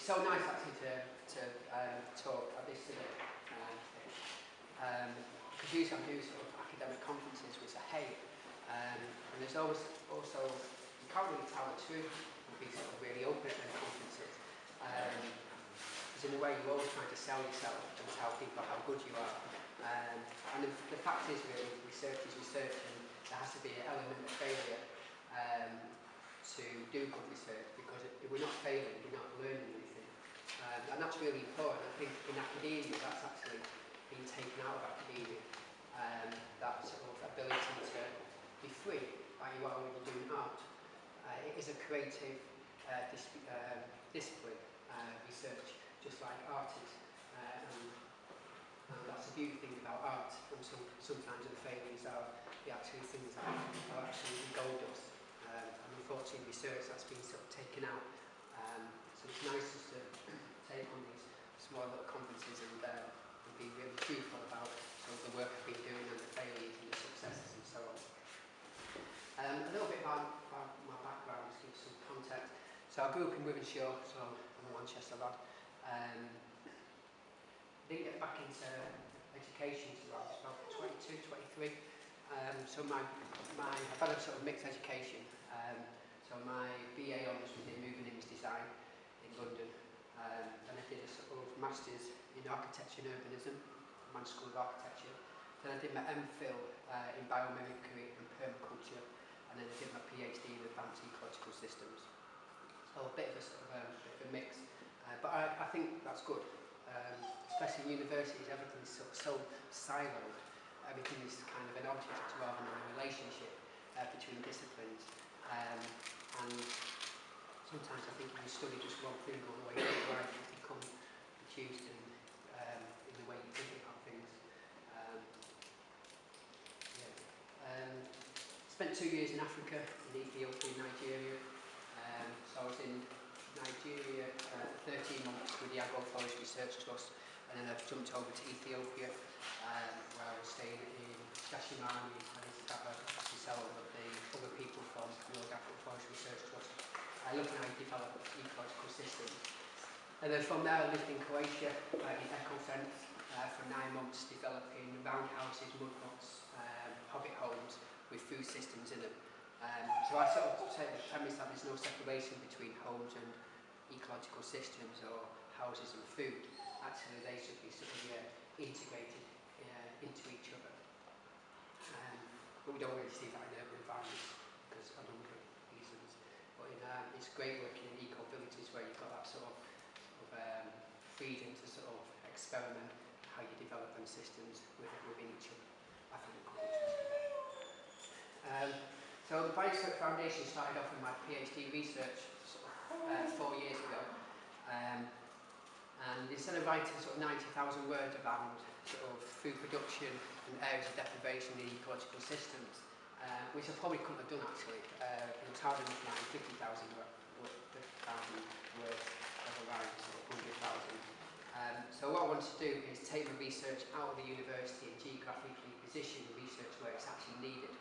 it's so nice actually to talk at this event. Because usually I do sort of academic conferences which I hate, and there's always also, you can't really tell the truth and be sort of really open at those conferences. Because in a way you're always trying to sell yourself and tell people how good you are. And the fact is really, research is research, and there has to be an element of failure to do good research, because if we're not failing, we're not learning anything. And that's really important. I think in academia that's actually been taken out of academia, that sort of ability to be free like you are when you're doing art. It is a creative discipline, research, just like art is. And that's the beauty thing about art, and sometimes the failures are the actual things that are actually gold dust. And unfortunately research that's been sort of taken out. So it's nice just to take on these small little conferences and be really truthful about sort of the work I've been doing and the failures and the successes and so on. A little bit about my background, just give some context. So I grew up in Wivenshaw, so I'm a Manchester lad. Didn't get back into education until I was about 22, 23. So I've had a sort of mixed education. So my BA honours was in moving image design in London. And I did a sort of Masters in Architecture and Urbanism, Manchester School of Architecture. Then I did my MPhil in Biomimicry and Permaculture, and then I did my PhD in Advanced Ecological Systems. So a bit of a sort of a mix, but I think that's good, especially in universities. Everything's sort of so siloed. Everything is kind of an object rather than a relationship between disciplines, and sometimes I think if you study just one thing all the way through life, you become confused in the way you think about things. Spent 2 years in Africa, in Ethiopia, and Nigeria. So I was in Nigeria 13 months with the Agroforest Research Trust, and then I jumped over to Ethiopia, where I was staying in Shashimani, and to sell all of the other people from the Agroforest Research Trust. Looking at how you develop ecological systems. And then from there I lived in Croatia, in Ecofence, for 9 months, developing roundhouses, mud huts, hobbit homes with food systems in them. So I sort of take the premise that there's no separation between homes and ecological systems, or houses and food. Actually they should be sort of integrated into each other. But we don't really see that in urban environments because of a number of reasons. But it's great working in eco-villages where you've got that sort of freedom to sort of experiment how you develop them systems within each other. I think it's quite interesting. So the Biospheric Foundation started off with my PhD research 4 years ago. And instead of writing sort of 90,000 words around sort of food production and areas of deprivation in ecological systems, which I probably couldn't have done actually. It was hard enough writing 50,000 words over writing sort of 100,000. So what I wanted to do is take the research out of the university and geographically position the research where it's actually needed.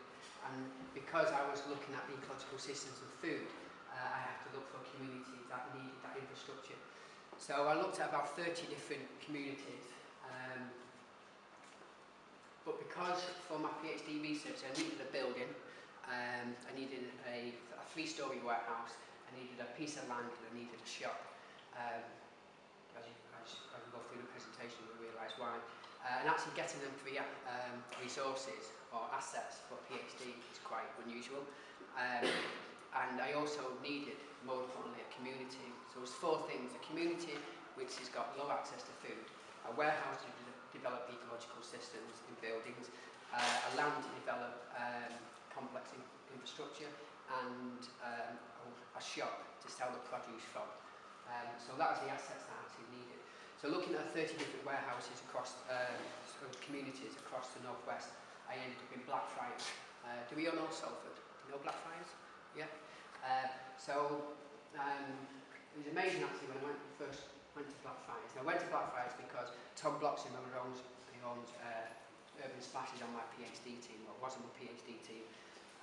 And because I was looking at the ecological systems of food, I have to look for communities that needed that infrastructure. So I looked at about 30 different communities. But because for my PhD research I needed a building, I needed a 3-storey warehouse, I needed a piece of land, and I needed a shop. As we go through the presentation you'll realise why. And actually getting them free resources or assets for a PhD is quite unusual. And I also needed, more importantly, a community. So it's 4 things: a community which has got low access to food, a warehouse to develop ecological systems in buildings, a land to develop complex infrastructure, and a shop to sell the produce from. So that was the assets that I actually needed. So looking at 30 different warehouses across sort of communities across the northwest, I ended up in Blackfriars. Do we all know Salford? Do you know Blackfriars? Yeah. So it was amazing actually when I first went to Blackfriars. And I went to Blackfriars because Tom Bloxham, who owns Urban Splashes on my PhD team, or was on my PhD team,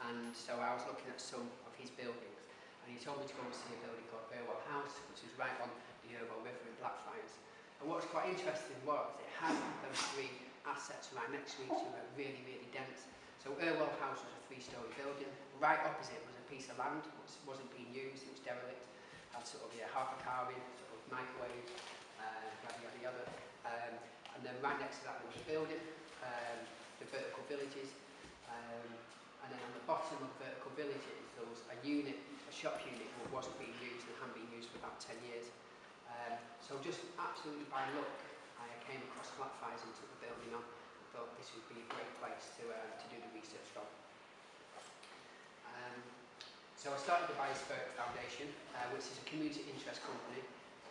and so I was looking at some of his buildings. and he told me to go and see a building called Irwell House, which is right on the Irwell River in Blackfriars. And what was quite interesting was it had those three assets right next to each other, really, really dense. So Irwell House was a 3-storey building. Right opposite was a piece of land which wasn't being used, it was derelict. Had sort of half a carving, sort of microwave, yada yada yada. And then right next to that there was a building, the vertical villages. And then on the bottom of vertical villages there was a unit, a shop unit that wasn't being used and hadn't been used for about 10 years. So just absolutely by luck I came across Blackfriars and took the building on. I thought this would be a great place to do the research from. So I started the Biospheric Foundation, which is a community interest company,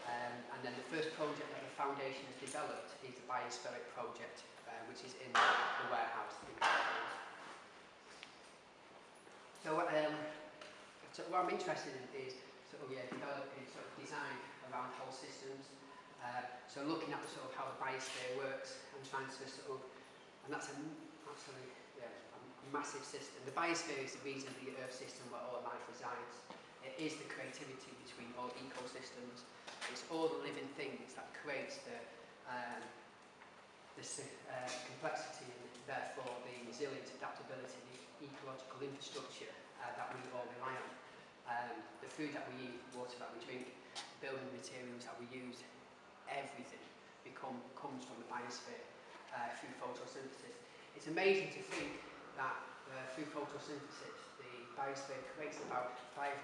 and then the first project that the foundation has developed is the Biospheric project, which is in the warehouse. So what I'm interested in is sort of developing sort of design around whole systems. So looking at the sort of how the biosphere works and trying to sort of, and that's absolutely a massive system. The biosphere is the reason the Earth system where all life resides. It is the creativity between all ecosystems. It's all the living things that creates the complexity and therefore the resilience, adaptability, the ecological infrastructure that we all rely on. The food that we eat, the water that we drink, building materials that we use, everything comes from the biosphere through photosynthesis. It's amazing to think that through photosynthesis, the biosphere creates about 500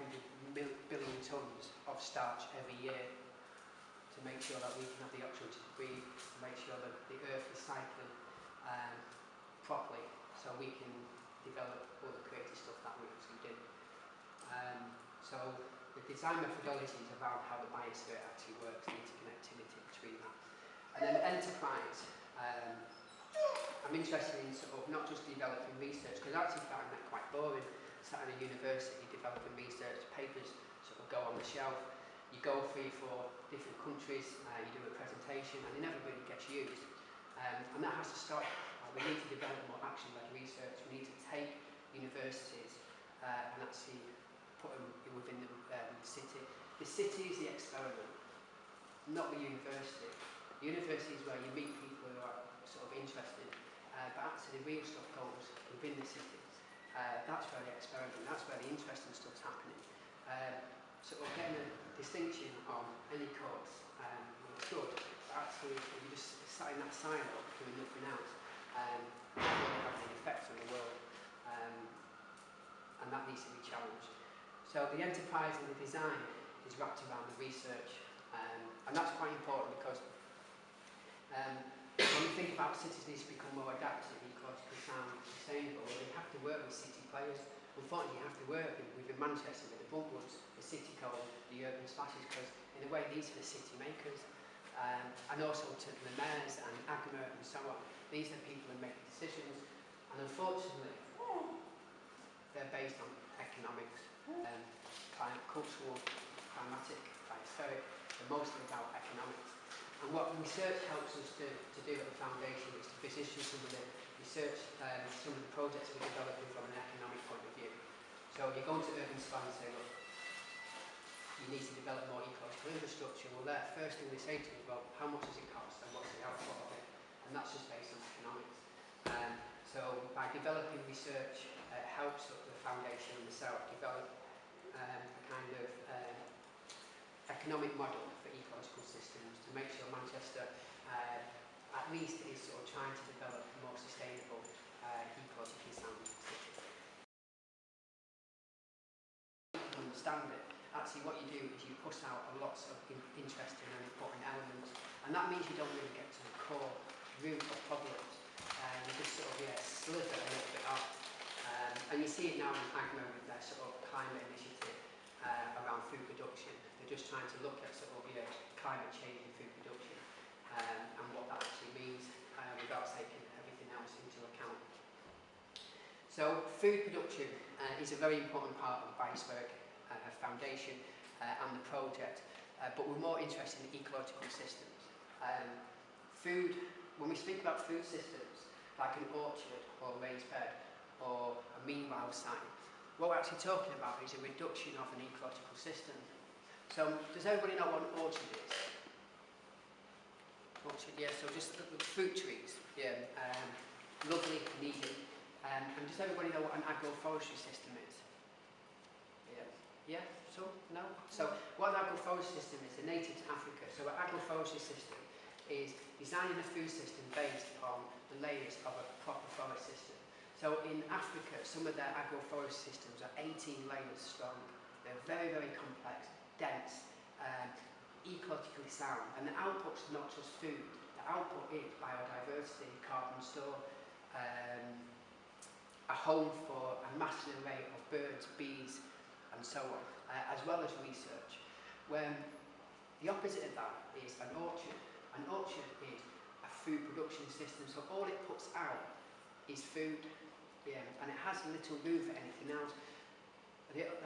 billion tonnes of starch every year to make sure that we can have the oxygen to breathe, to make sure that the Earth is cycling properly so we can develop all the creative stuff that we actually do. So the design methodology is about how the biosphere actually works, the interconnectivity between that. And then enterprise, I'm interested in sort of not just developing research, because I actually find that quite boring. Sat in a university developing research, papers sort of go on the shelf, you go 3 or 4 different countries, you do a presentation and it never really gets used. And that has to stop. We need to develop more action-led research. We need to take universities and actually put them within the city. The city is the experiment, not the university. The university is where you meet people who are sort of interested, but actually the real stuff goes within the city. That's where the experiment, that's where the interesting stuff's happening. Sort of getting a distinction on any course, it's good, but actually if you just sat in that silo doing nothing else, it really has an effect on the world, and that needs to be challenged. So the enterprise and the design is wrapped around the research, and that's quite important because when we think about cities need to become more adaptive, ecologically sound, sustainable, well, they have to work with city players. Unfortunately, you have to work within Manchester with the Bumwoods, the City Code, the urban splashes, because in a way these are the city makers, and also to the mayors and AGMA and so on. These are people who make decisions, and unfortunately, they're based on economics, cultural, climatic, biospheric, they're mostly about economics. And what research helps us to do at the foundation is to position some of the research, some of the projects we're developing from an economic point of view. So you go into urban splashes and say, look, you need to develop more ecological infrastructure. Well, there, first thing they say to you, well, how much does it cost and what's the output of it? And that's just based on economics. So by developing research, it helps the foundation themselves develop a kind of economic model for ecological systems to make sure Manchester at least is sort of trying to develop a more sustainable, ecologically sound city. To understand it, actually what you do is you push out lots of interesting and important elements, and that means you don't really get to the core root of problems. You just sort of slither a little bit off. And you see it now in AGMA with their sort of climate initiative around food production. They're just trying to look at sort of climate change in food production and what that actually means without taking everything else into account. So food production is a very important part of the Biospheric Foundation and the project, but we're more interested in ecological systems. When we speak about food systems, like an orchard or a raised bed or a meanwhile site, what we're actually talking about is a reduction of an ecological system. So does everybody know what an orchard is? Orchard, yeah, so just the fruit trees, yeah, lovely, needy. And does everybody know what an agroforestry system is? Yeah? Yeah? So? No? So what an agroforestry system is, they're native to Africa. So an agroforestry system is designing a food system based on the layers of a proper forest system. So in Africa, some of their agroforestry systems are 18 layers strong. They're very, very complex, dense, ecologically sound. And the output's not just food. The output is biodiversity, carbon store, a home for a massive array of birds, bees, and so on, as well as research. When the opposite of that is an orchard. An orchard is a food production system, so all it puts out is food, and it has little room for anything else.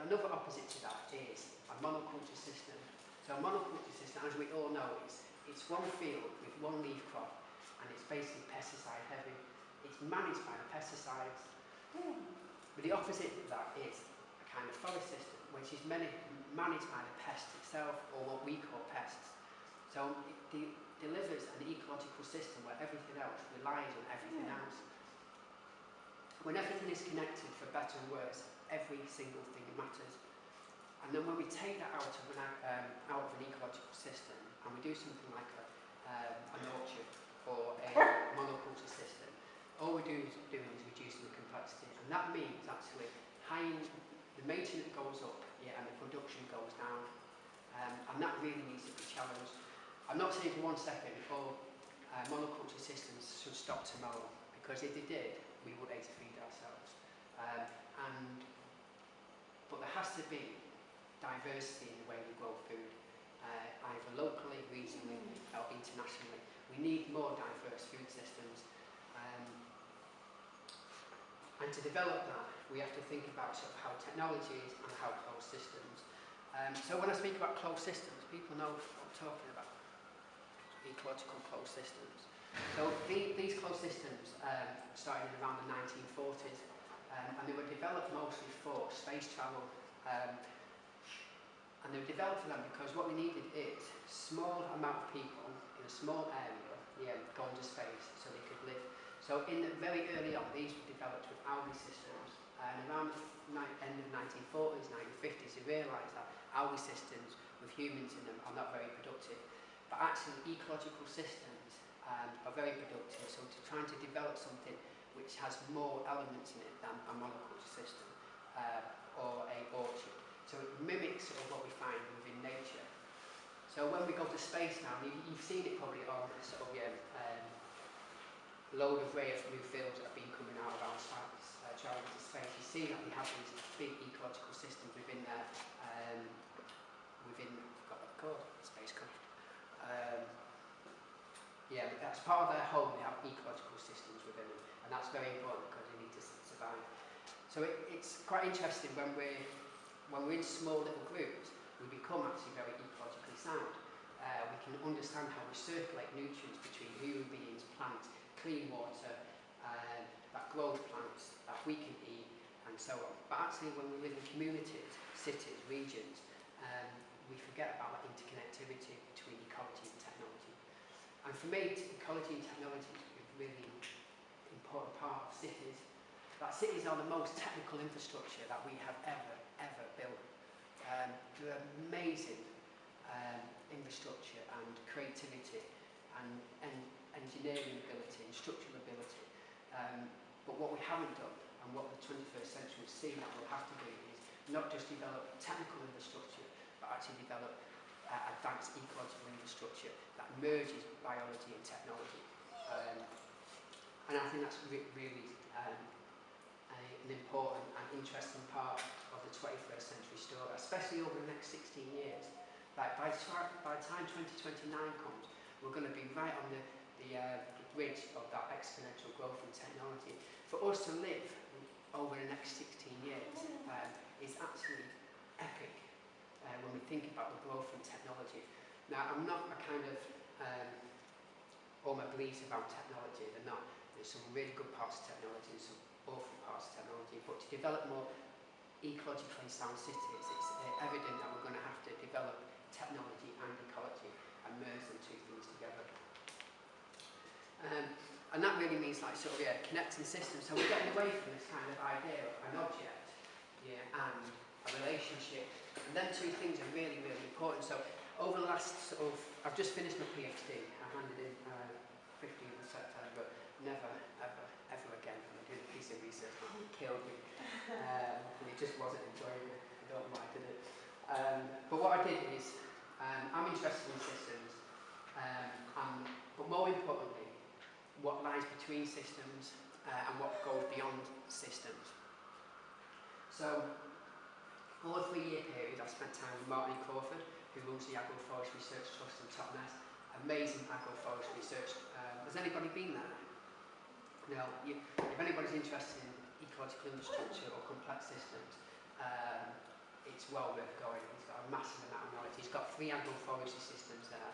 Another opposite to that is a monoculture system. So a monoculture system, as we all know, it's one field with one leaf crop, and it's basically pesticide heavy. It's managed by the pesticides. But the opposite of that is a kind of forest system, which is managed by the pest itself, or what we call pests. So it delivers an ecological system where everything else relies on everything else. When everything is connected, for better and worse, every single thing matters. And then when we take that out of an ecological system, and we do something like an orchard or a monoculture system, all we're doing is reducing the complexity. And that means actually the maintenance goes up, and the production goes down. And that really needs to be challenged. I'm not saying for 1 second all monoculture systems should stop tomorrow, because if they did, we would able to feed ourselves. But there has to be diversity in the way we grow food, either locally, regionally, or internationally. We need more diverse food systems. And to develop that, we have to think about sort of how technology is and how closed systems. So when I speak about closed systems, people know what I'm talking about. Ecological closed systems. So these closed systems started around the 1940s, and they were developed mostly for space travel. And they were developed for them because what we needed is a small amount of people in a small area, going to space so they could live. So very early on, these were developed with algae systems, and around the end of the 1940s, 1950s, they realised that algae systems with humans in them are not very productive. But actually, ecological systems are very productive, so trying to develop something which has more elements in it than a monoculture system or a orchard. So it mimics sort of what we find within nature. So when we go to space now, you've seen it probably on sort of load of ray of new films that have been coming out of our travel into space. You see that we have these big ecological systems within there, within, I've got that called, spacecraft. But that's part of their home, they have ecological systems within them, and that's very important because they need to survive. So it's quite interesting when we're in small little groups, we become actually very ecologically sound. We can understand how we circulate nutrients between human beings, plants, clean water, that grows plants, that we can eat, and so on. But actually when we live in communities, cities, regions, we forget about that interconnectivity between ecology and technology. And for me, ecology and technology is a really important part of cities. That cities are the most technical infrastructure that we have ever built. They're amazing infrastructure and creativity and engineering ability and structural ability. But what we haven't done, and what the 21st century will see that we'll have to do, is not just develop technical infrastructure, but actually develop advanced ecological infrastructure that merges biology and technology. And I think that's really an important and interesting part of the 21st century story, especially over the next 16 years. Like by the time 2029 comes, we're going to be right on the bridge of that exponential growth in technology. For us to live over the next 16 years is absolutely epic when we think about the growth in technology. Now, I'm not a kind of all my beliefs about technology, they're not. There's some really good parts of technology and some awful parts of technology, but to develop more ecologically sound cities, it's evident that we're going to have to develop technology and ecology and merge the two things together. And that really means like sort of connecting systems. So we're getting away from this kind of idea of an object and a relationship. And them two things are really, really important. So over the last sort of, I've just finished my PhD. I handed in 15th of September. Never, ever, ever again am I doing a piece of research that killed me. And it just wasn't enjoyable. I don't know why I did it. But what I did is, I'm interested in systems, but more importantly, what lies between systems and what goes beyond systems. So, for a 3-year period, I spent time with Martin Crawford, who runs the Agroforest Research Trust in Totnes. Amazing agroforest research. Has anybody been there? No. If anybody's interested in ecological infrastructure or complex systems, it's well worth going. He's got a massive amount of knowledge. He's got 3 agroforestry systems there.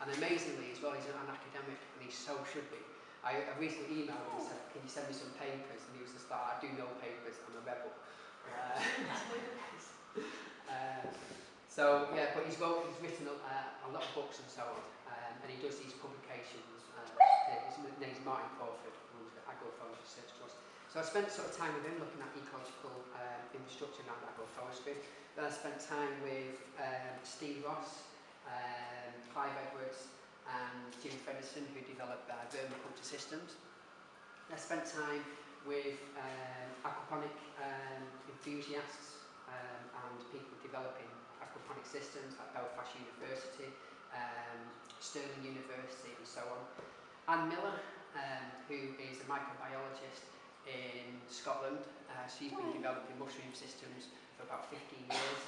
And amazingly as well, he's an academic, and he so should be. I recently emailed him and said, can you send me some papers? And he was just like, I do no papers, I'm a rebel. So yeah, but he's written a lot of books and so on, and he does these publications. His name's Martin Crawford, who runs the Agroforest Research Trust. So I spent sort of time with him looking at ecological infrastructure around agroforestry. Then I spent time with Steve Ross, Clive Edwards and Jim Fredderson, who developed vermiculture systems. I spent time with aquaponic enthusiasts and people developing aquaponic systems like Belfast University, Stirling University and so on. Anne Miller, who is a microbiologist in Scotland. She's been developing mushroom systems for about 15 years.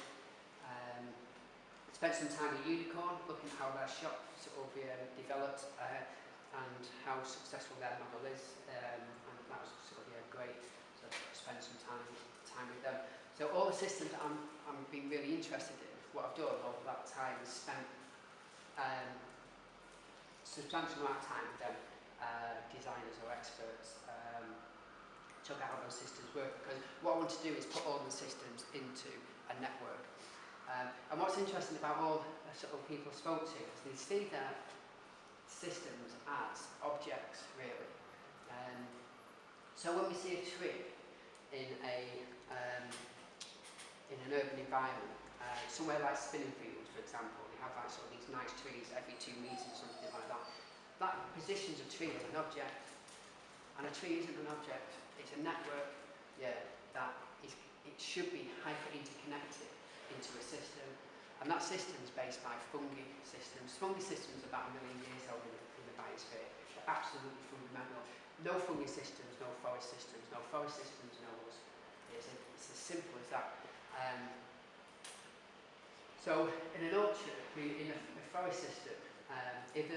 Spent some time with Unicorn, looking at how their shop sort of developed and how successful their model is, and that was sort of great. So spend some time with them. So all the systems that I'm being really interested in, what I've done over that time is spent substantial amount of time with them, designers or experts, check out how those systems work, because what I want to do is put all the systems into a network. And what's interesting about all the sort of people I spoke to is they see their systems as objects, really. So when we see a tree in an urban environment, somewhere like Spinningfields, for example, they have like sort of these nice trees every 2 metres or something like that. That positions a tree as an object, and a tree isn't an object. It's a network, that it should be hyper interconnected into a system, and that system is based by fungi systems. Fungi systems are about 1 million years old in the biosphere. They're absolutely fundamental. No fungi systems, no forest systems. No forest systems, no us. It's as simple as that. So in an orchard, in a forest system, if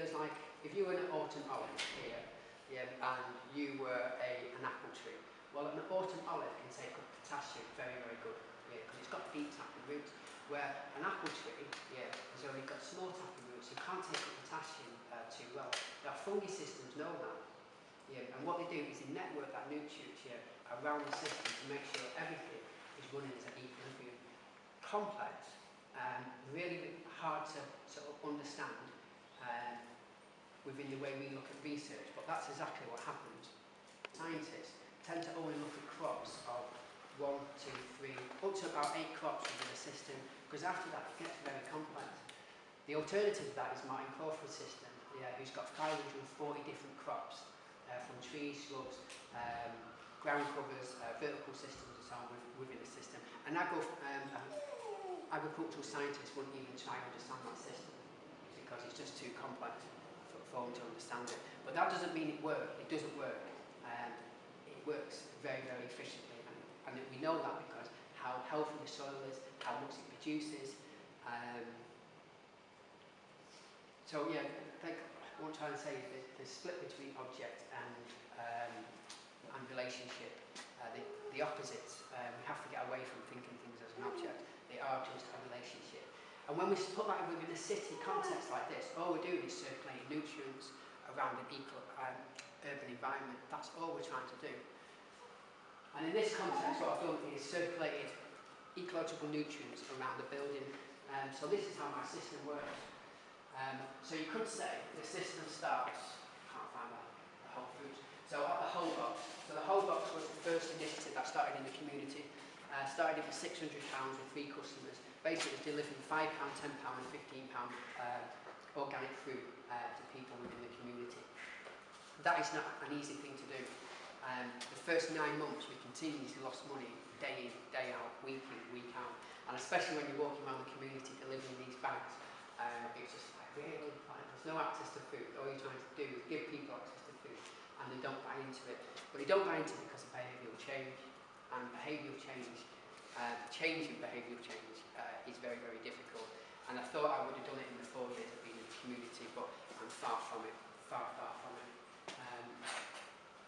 you were an autumn olive here, and you were an apple tree, well, an autumn olive can take up potassium very, very good, because it's got deep tapping roots, where an apple tree, has only got small tapping roots, so you can't take up potassium too well. Now, fungi systems know that, and what they do is they network that nutrient around the system to make sure everything is running as an equilibrium. Complex, really hard to sort of understand within the way we look at research, but that's exactly what happens. Scientists tend to only look at crops of 1, 2, 3, up to about 8 crops within a system, because after that it gets very complex. The alternative to that is Martin Crawford's system, who's got 540 different crops, from trees, shrubs, ground covers, vertical systems and so on within the system. And agricultural scientists wouldn't even try and understand that system, because it's just too complex for them to understand it. But that doesn't mean it works. It doesn't work. It works very, very efficiently, and we know that because how healthy the soil is, how much it produces. So I think what I'm trying to say is the split between object and relationship, the opposites. We have to get away from thinking things as an object. They are just a relationship. And when we put that within a city context like this, all we're doing is circulating nutrients around an urban environment. That's all we're trying to do. And in this context, what I've done is circulated ecological nutrients around the building. So this is how my system works. So you could say the system starts, can't find the whole foods. So at the whole box. So the whole box was the first initiative that started in the community. Started for £600 with 3 customers. Basically delivering £5, £10 and £15 organic fruit to people within the community. That is not an easy thing to do. The first 9 months we continuously lost money day in, day out, week in, week out. And especially when you're walking around the community delivering these bags, it's just like really, there's no access to food. All you're trying to do is give people access to food and they don't buy into it. But they don't buy into it because of behavioural change. And behavioural change, changing behavioural change is very, very difficult. And I thought I would have done it in the 4 years of being in the community, but I'm far from it, far from it.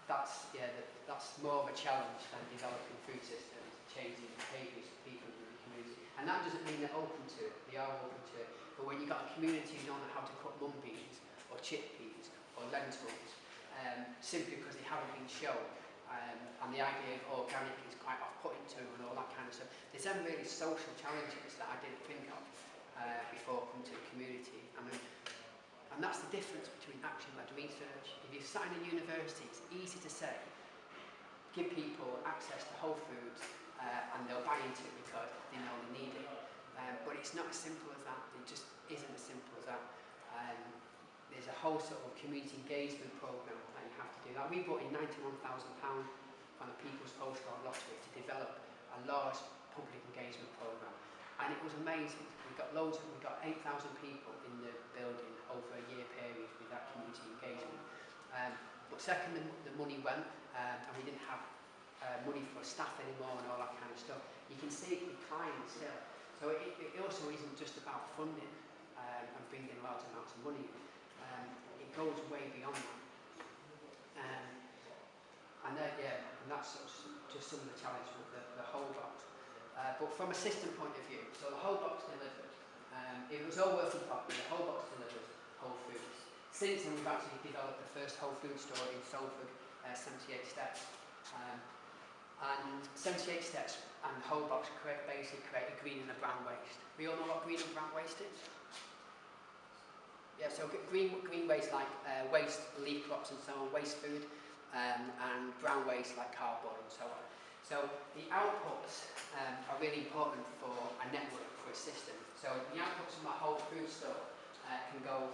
That's more of a challenge than developing food systems, changing behaviours of people in the community. And that doesn't mean they're open to it, they are open to it. But when you've got a community who don't know how to cook mung beans, or chickpeas, or lentils, simply because they haven't been shown, and the idea of organic is quite off-putting to and all that kind of stuff. There's some really social challenges that I didn't think of before coming to the community. And that's the difference between action-led research. If you're sat in a university, it's easy to say, give people access to whole foods and they'll buy into it because they know they need it. But it's not as simple as that. It just isn't as simple as that. There's a whole sort of community engagement programme that you have to do. Like we brought in £91,000 on a People's Postcard Lottery to develop a large public engagement programme. And it was amazing. We got 8,000 people in the building over a year period with that community engagement. But second, the money went, and we didn't have money for staff anymore and all that kind of stuff. You can see it declining still. So it also isn't just about funding and bringing large amounts of money. It goes way beyond that. And that's just some of the challenges with the whole box. But from a system point of view, so the whole box delivered. It was all working properly, the whole box delivered whole foods. Since then we've actually developed the first whole food store in Salford, 78 steps. And 78 steps and the whole box basically create a green and a brown waste. We all know what green and brown waste is? Yeah, so green waste like waste leaf crops and so on, waste food, and brown waste like cardboard and so on. So the outputs are really important for a network, for a system. So the outputs from a whole food store can go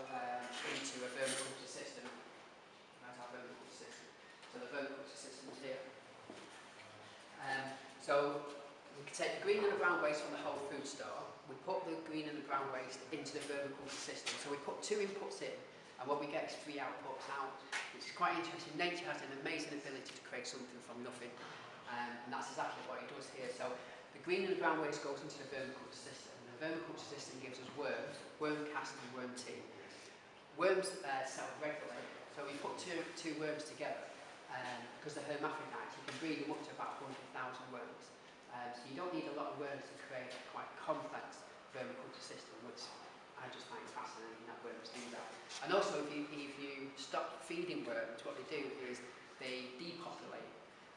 into a vermiculture system. That's our vermiculture system. So the vermiculture system is here. So we can take the green and the brown waste from the whole food store. We put the green and the brown waste into the vermiculture system. So we put 2 inputs in, and what we get is 3 outputs out, which is quite interesting. Nature has an amazing ability to create something from nothing, and that's exactly what it does here. So the green and the brown waste goes into the vermiculture system. The vermiculture system gives us worms, worm cast and worm tea. Worms self-regulate, so we put two worms together, because they're hermaphrodites, you can breed them up to about 100,000 worms. So you don't need a lot of worms to create a quite complex vermiculture system, which I just find fascinating that worms do that. And also if you stop feeding worms, what they do is they depopulate.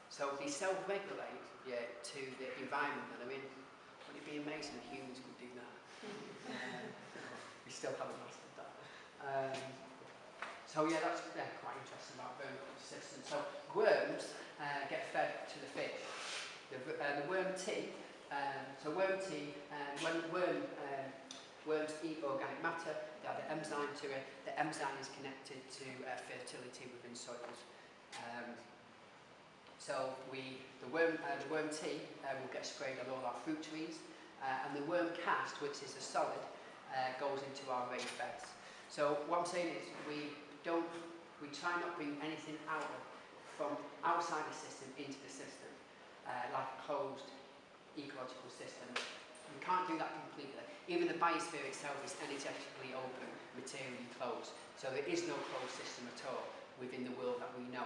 So they self-regulate to the environment that they're in. Wouldn't it be amazing if humans could do that? We still haven't mastered that. So that's quite interesting about vermiculture systems. So worms get fed to the fish. The worm tea, when worms eat organic matter, they add an enzyme to it. The enzyme is connected to fertility within soils. So the worm tea will get sprayed on all our fruit trees, and the worm cast, which is a solid, goes into our raised beds. So what I'm saying is we try not to bring anything out from outside the system into the system, like a closed ecological system. We can't do that completely. Even the biosphere itself is energetically open, materially closed. So there is no closed system at all within the world that we know.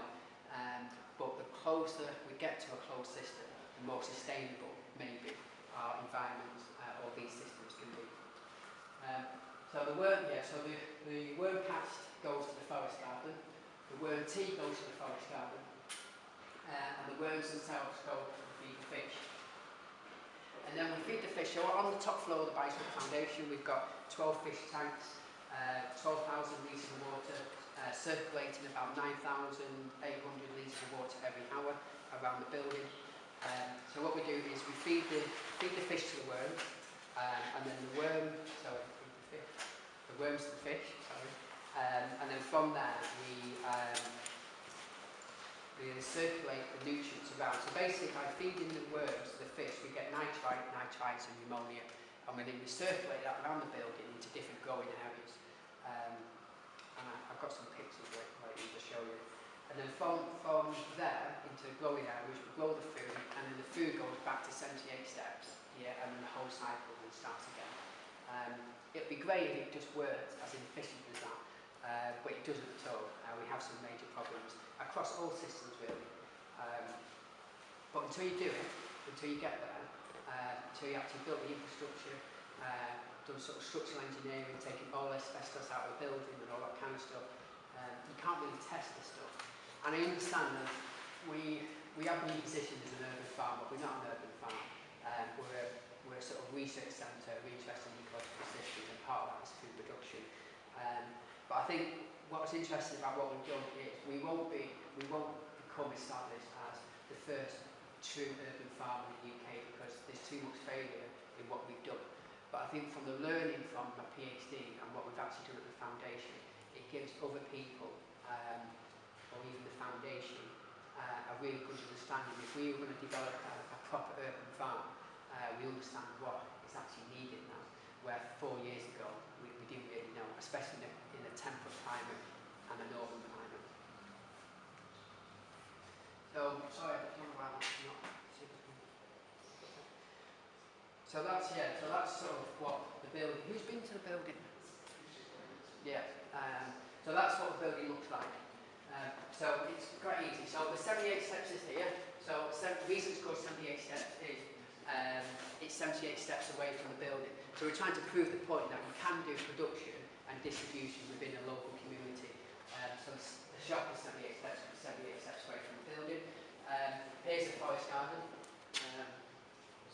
But the closer we get to a closed system, the more sustainable maybe our environments or these systems can be. So the worm cast goes to the forest garden. The worm tea goes to the forest garden. and the worms themselves go and feed the fish. And then we feed the fish. So on the top floor of the Biospheric Foundation, we've got 12 fish tanks, 12,000 litres of water, circulating about 9,800 litres of water every hour around the building. So what we do is we feed the fish to the worm, and then the worms to the fish, and then from there we circulate the nutrients around. So basically by feeding the worms to the fish, we get nitrites and pneumonia, and then we circulate that around the building into different growing areas. And I've got some pictures later to show you. And then from there into the growing areas, we grow the food, and then the food goes back to 78 steps, and then the whole cycle then starts again. It'd be great if it just worked as efficient as that, but it doesn't at all. We have some major problems across all systems really. But until you do it, until you get there, until you actually build the infrastructure, done sort of structural engineering, taking all asbestos out of the building and all that kind of stuff, you can't really test this stuff. And I understand that we have been positioned as an urban farm, but we're not an urban farm. We're a sort of research centre, we're interested in ecological systems, and part of that is food production. But I think what's interesting about what we've done is we won't become established as the first true urban farm in the UK because there's too much failure in what we've done. But I think from the learning from my PhD and what we've actually done at the foundation, it gives other people, or even the foundation, a really good understanding. If we were going to develop a proper urban farm, we understand what is actually needed now, where 4 years ago we didn't really know, especially in a temperate climate and a northern climate. So, sorry, I don't know why that's not super. So that's sort of what the building. Who's been to the building? Yeah. So that's what the building looks like. So it's quite easy. So the 78 steps is here. So the reason it's called 78 steps is it's 78 steps away from the building. So we're trying to prove the point that you can do production and distribution within a local community. So the shop is 78 steps, 78 steps away from the building. Here's the forest garden.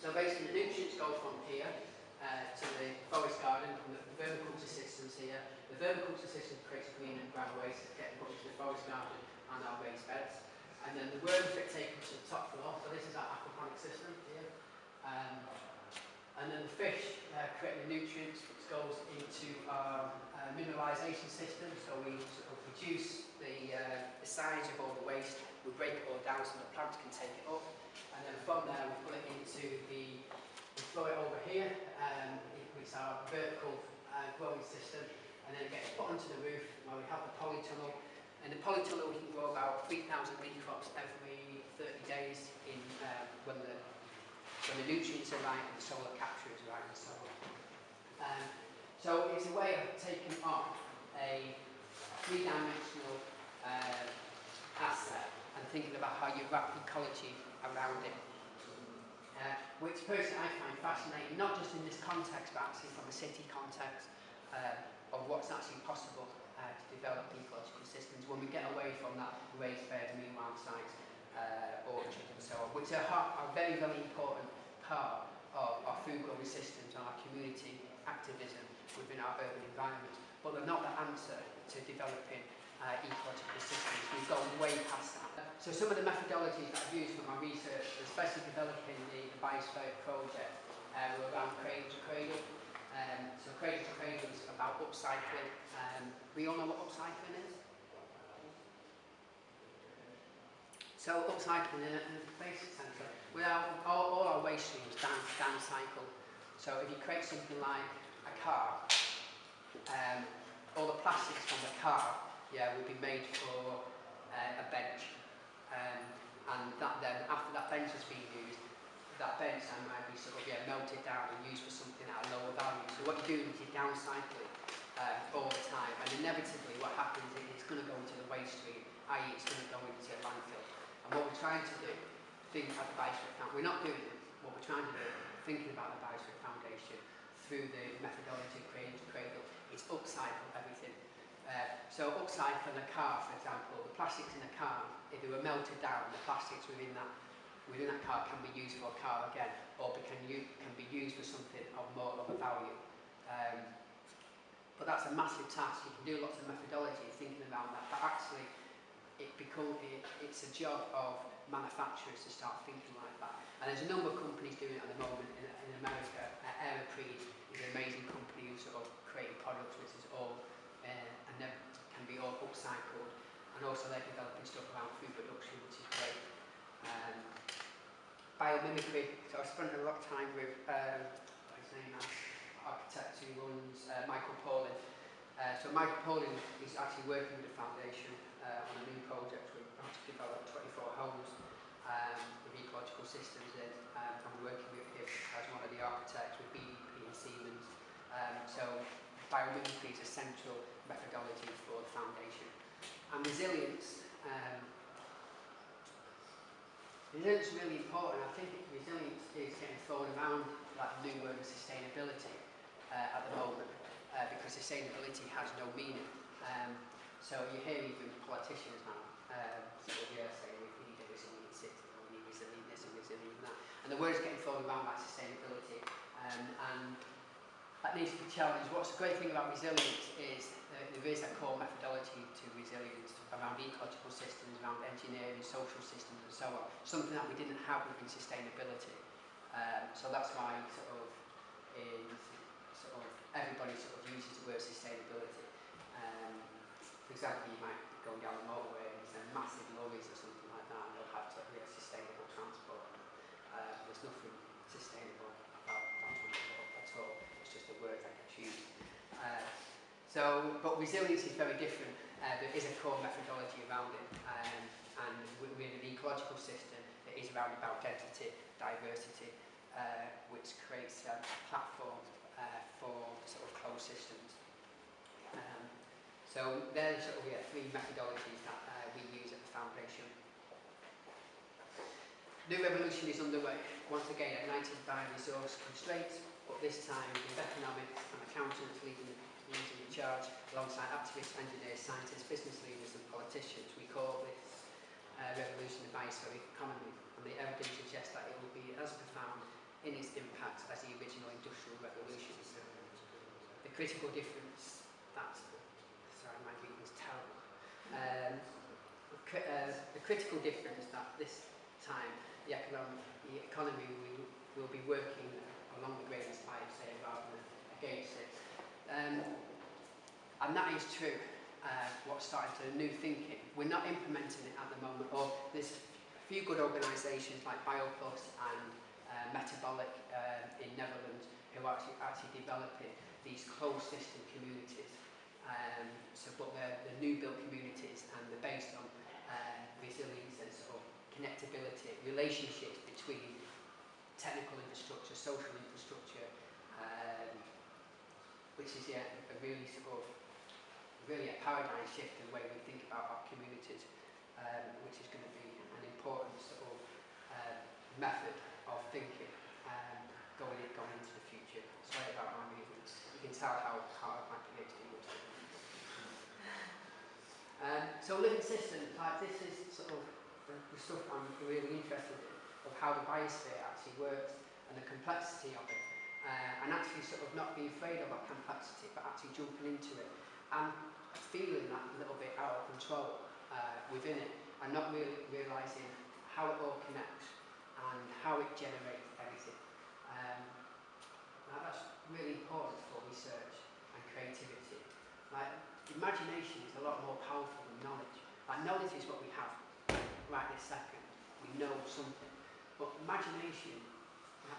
So basically the nutrients go from here to the forest garden, and the vermiculture system's here. The vermiculture system creates green and brown waste that get put into the forest garden and our raised beds. And then the worms get taken to the top floor, so this is our aquaponic system here. And then the fish create the nutrients which goes into our mineralisation system, so we sort of reduce the size of all the waste, we break it all down so the plants can take it up, and then from there we put it into we throw it over here, it's our vertical growing system, and then it gets put onto the roof where we have the polytunnel. And the polytunnel we can grow about 3,000 wheat crops every 30 days in when the nutrients are right and the solar capture is right and so on. So it's a way of taking on a three-dimensional asset and thinking about how you wrap ecology around it. Which personally I find fascinating, not just in this context, but actually from a city context of what's actually possible to develop ecological systems when we get away from that raised bed, meanwhile sites, orchards and so on, which are a very, very important part of our food growing systems and our community activism within our urban environments. But they're not the answer to developing ecological systems. We've gone way past that. So some of the methodologies that I've used for my research, especially developing the Biospheric project, were around cradle to cradle. So cradle to cradle is about upcycling. We all know what upcycling is? So upcycling in a basic sense, all our waste streams downcycle. So if you create something like a car, all the plastics from the car will be made for a bench. And that then, after that bench has been used, that bench then might be sort of melted down and used for something at a lower value. So what you're doing is you're downcycling all the time, and inevitably what happens is it's going to go into the waste stream, i.e. it's going to go into a landfill. And what we're trying to do, think about the Biospheric Foundation, we're not doing it, what we're trying to do, thinking about the Biospheric Foundation through the methodology of cradle to cradle, is upcycle everything. So upcycling a car, for example, the plastics in a car, if they were melted down, the plastics within that car can be used for a car again, or can be used for something of more of a value. But that's a massive task. You can do lots of methodology thinking around that, but actually it's a job of manufacturers to start thinking like that. And there's a number of companies doing it at the moment in America. Aeropreve is an amazing company who sort of creating products which is all and then can be all upcycled. And also they're developing stuff around food production, which is great. Biomimicry. So I spent a lot of time with what's his name now? Architect who runs Michael Polin. So Michael Polin is actually working with the foundation on a new project. We're about to develop 24 homes with ecological systems in. I'm working with him as one of the architects with BDP and Siemens. So biomimicry is a central methodology for the foundation. And resilience. Resilience is really important. I think resilience is getting thrown around like the new word of sustainability at the moment because sustainability has no meaning. So you hear even politicians now saying we need a resilient city, we need resilient this and resilient that. And the word is getting thrown around like sustainability and that needs to be challenged. What's the great thing about resilience is there is a core methodology to resilience around ecological systems, around engineering, social systems and so on. Something that we didn't have within sustainability. So that's why everybody uses the word sustainability. For example, you might be going down the motorway and there's massive lorries or something like that and they'll have sustainable transport. There's nothing sustainable about transport at all. It's just a word that gets used. But resilience is very different. There is a core methodology around it, and within an ecological system, it is around about density, diversity, which creates a platform for sort of closed systems. So there are three methodologies that we use at the foundation. New revolution is underway, once again ignited by resource constraints, but this time with economics and accountants leading the charge, alongside activists, engineers, scientists, business leaders and politicians. We call this revolution the Biospheric economy, and the evidence suggests that it will be as profound in its impact as the original industrial revolution. The critical difference, sorry, my reading's terrible. The critical difference that this time the economy will be working along the greatest line, say, rather than against it. And that is true. What's starting to new thinking. We're not implementing it at the moment, or there's a few good organisations like BioPlus and Metabolic in Netherlands who are actually developing these closed system communities. But they're new built communities and they're based on resilience and sort of connectability, relationships between technical infrastructure, social infrastructure, which is a really a paradigm shift in the way we think about our communities, which is going to be an important sort of method of thinking going into the future. Sorry about my movements. You can tell how hard my PhD was. So living systems, like this is sort of the stuff I'm really interested in, of how the biosphere actually works and the complexity of it. And actually sort of not being afraid of that complexity, but actually jumping into it and feeling that a little bit out of control within it, and not really realising how it all connects and how it generates everything. Now that's really important for research and creativity. Like, imagination is a lot more powerful than knowledge. Like, knowledge is what we have right this second. We know something. But imagination,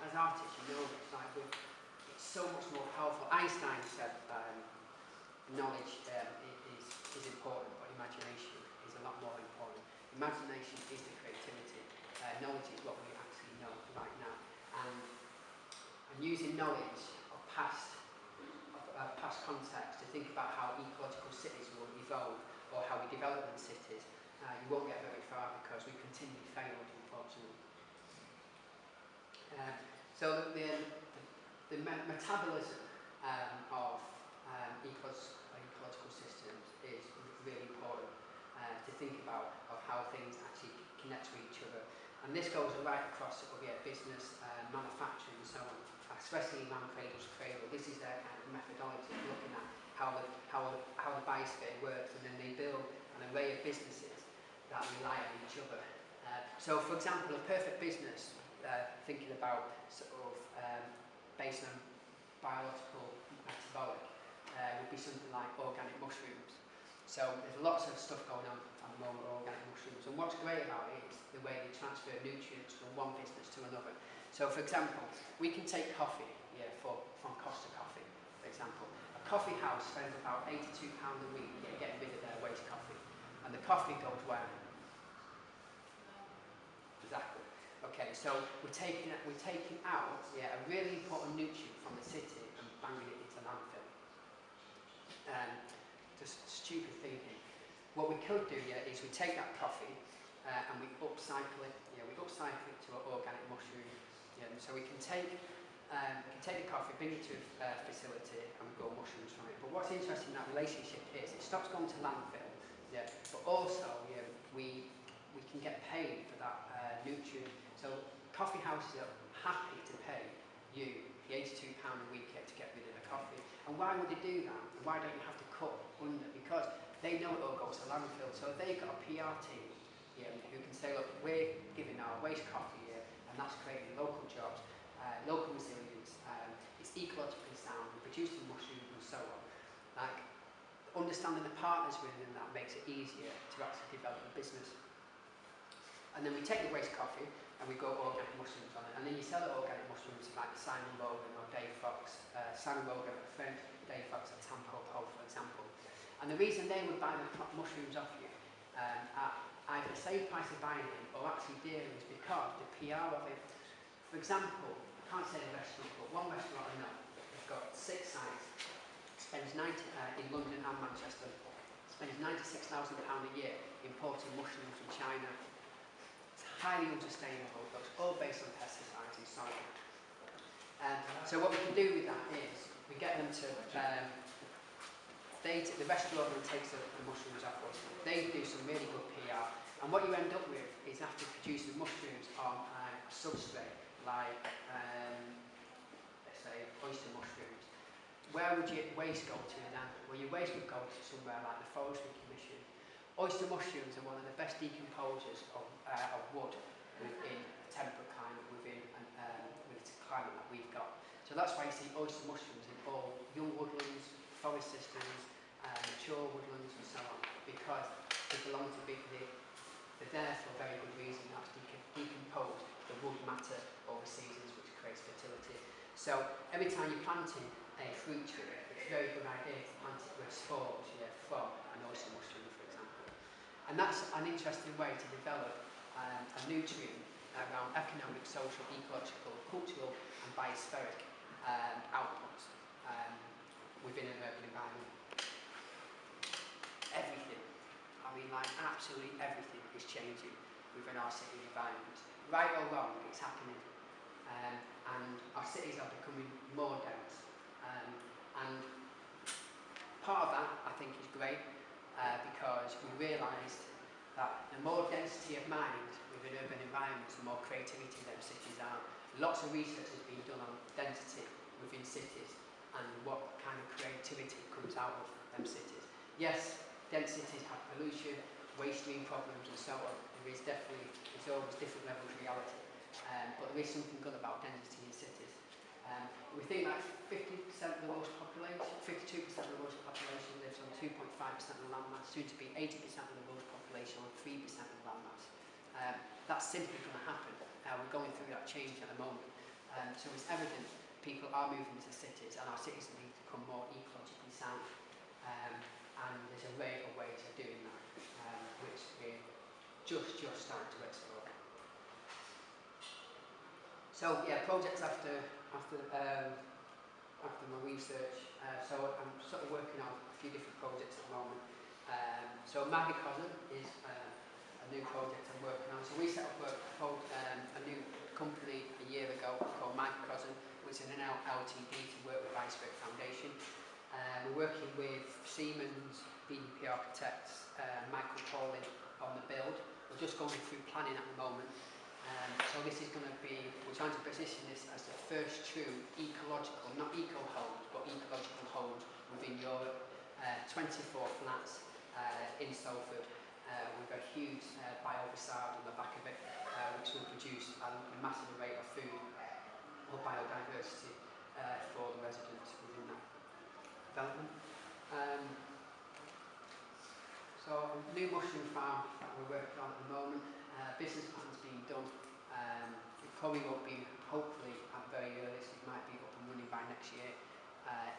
as artists, you know this, like it's so much more powerful. Einstein said knowledge is important, but imagination is a lot more important. Imagination is the creativity. Knowledge is what we actually know right now. And using knowledge of past context to think about how ecological cities will evolve, or how we develop in cities, you won't get very far because we continually failed, unfortunately. So the metabolism of ecological systems is really think about of how things actually connect to each other. And this goes right across sort of, business, manufacturing and so on, especially man cradle to cradle. This is their kind of methodology, looking at how the Biospheric works, and then they build an array of businesses that rely on each other. So for example, a perfect business, thinking about sort of based on biological metabolic, would be something like organic mushrooms. So there's lots of stuff going on at the moment with organic mushrooms, and what's great about it is the way they transfer nutrients from one business to another. So for example, we can take coffee, from Costa Coffee, for example. A coffee house spends about £82 a week getting rid of their waste coffee, and the coffee goes where? Exactly. Okay, so we're taking out a really important nutrient from the city and banging it into landfill. Just stupid thinking. What we could do is we take that coffee and we upcycle it. We upcycle it to an organic mushroom. So we can take the coffee, bring it to a facility, and we grow mushrooms from it. But what's interesting in that relationship is it stops going to landfill. But also we can get paid for that nutrient. So coffee houses are happy to pay you the £82 a week to get rid of the coffee. And why would they do that? And why don't you have to cut under? Because they know it all goes to landfill. So if they've got a PR team who can say, look, we're giving our waste coffee here, and that's creating local jobs, local resilience, it's ecologically sound, producing mushrooms and so on. Like, understanding the partners within that makes it easier to actually develop a business. And then we take the waste coffee and we grow organic mushrooms on it. And then you sell the organic mushrooms to like Simon Rogan or Dave Fox. Simon Rogan at French, Dave Fox at Tamco Pole, for example. And the reason they would buy the mushrooms off you at either the same price of buying them or actually dearer is because the PR of it. For example, I can't say the restaurant, but one restaurant I know, they've got 6 sites, spends in London and Manchester, spends £96,000 a year importing mushrooms from China. It's highly unsustainable, but it's all based on pesticides and so on. So what we can do with that is we get them to the restaurant takes the mushrooms off us. They do some really good PR, and what you end up with is after producing mushrooms on a substrate like let's say oyster mushrooms. Where would your waste go to then? Well, your waste would go to somewhere like the Forestry Commission. Oyster mushrooms are one of the best decomposers of wood within a temperate climate, with the climate that we've got. So that's why you see oyster mushrooms in all young woodlands, forest systems, mature woodlands and so on, because they belong to they're there for a very good reason. That's decompose the wood matter over seasons, which creates fertility. So every time you're planting a fruit tree, it's a very good idea to plant it with spores from an oyster mushroom, for example. And that's an interesting way to develop a nutrient around economic, social, ecological, cultural and biospheric outputs within an urban environment. Everything, I mean, like absolutely everything is changing within our city environments. Right or wrong, it's happening. And our cities are becoming more dense. And part of that, I think, is great because we realised that the more density of mind within urban environments, the more creativity them cities are. Lots of research has been done on density within cities and what kind of creativity comes out of them cities. Yes, dense cities have pollution, waste stream problems and so on. There is definitely, it's always different levels of reality. But there is something good about density in cities. We think that 50% of the world's population, 52% of the world's population lives on 2.5% of the landmass, soon to be 80% of the world's population on 3% of the landmass. That's simply going to happen. We're going through that change at the moment. So it's evident people are moving to cities, and our cities need to become more ecologically sound. And there's a array of ways of doing that, which we're just starting to explore. So yeah, projects after my research. So I'm sort of working on a few different projects at the moment. So Magicosm is a new project I'm working on. So we set up a new company a year ago called Magicosm, which is an LTD to work with Biospheric Foundation. We're working with Siemens, BDP Architects, Michael Pauling on the build. We're just going through planning at the moment. So this is going to be, we're trying to position this as the first true ecological, not eco-homes, but ecological homes within Europe. 24 flats in Salford with a huge bio-facade on the back of it, which will produce a massive rate of food or biodiversity for the residents within that development. So a new mushroom farm that we're working on at the moment, business plan's being done. It probably won't be, hopefully at very earliest, it might be up and running by next year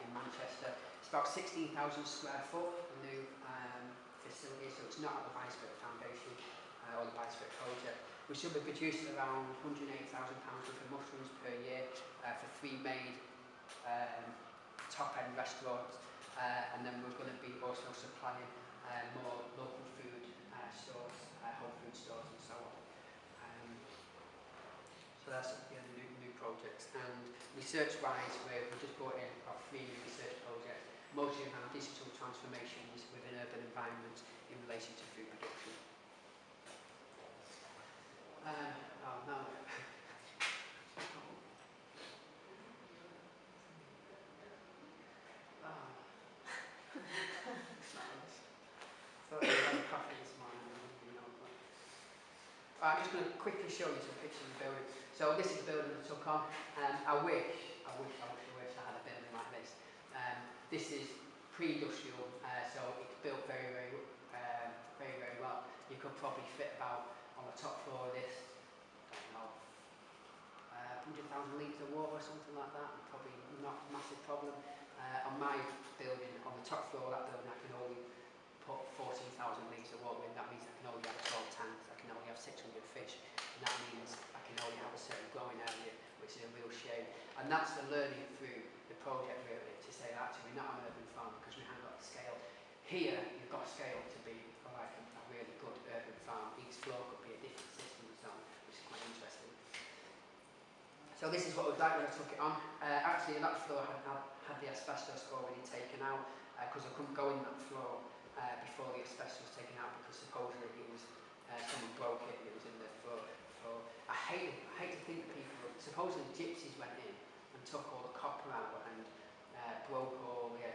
in Manchester. It's about 16,000 square foot, the new facility, so it's not at the Biospheric Foundation or the Biospheric project. We should be producing around £180,000 worth of mushrooms per year for 3 main top-end restaurants, and then we're going to be also supplying more local food stores, home food stores and so on. So that's the new projects. And research-wise, we've just brought in about 3 new research projects, mostly around digital transformations within urban environments in relation to food production. Oh no. I'm just going to quickly show you some pictures of the building. So this is the building I took on. I wish I had a building like this. This is pre-industrial, so it's built very well. You could probably fit about, on the top floor of this, I don't know, 100,000 litres of water or something like that. Probably not a massive problem. On my building, on the top floor of that building, I can only put 14,000 litres of water in. That means I can only have 12 tanks. I can only have 600 fish. And that means I can only have a certain growing area, which is a real shame. And that's the learning through the project, really, to say that actually we're not an urban farm because we haven't got the scale. Here, you've got scale to be like a really good urban farm. Each floor could be a different system and so on, which is quite interesting. So this is what it was like when I took it on. Actually, that floor had the asbestos already taken out because I couldn't go in that floor before the asbestos was taken out because supposedly it was someone broke it. It was in the floor. I hate to think that people. Supposedly gypsies went in and took all the copper out and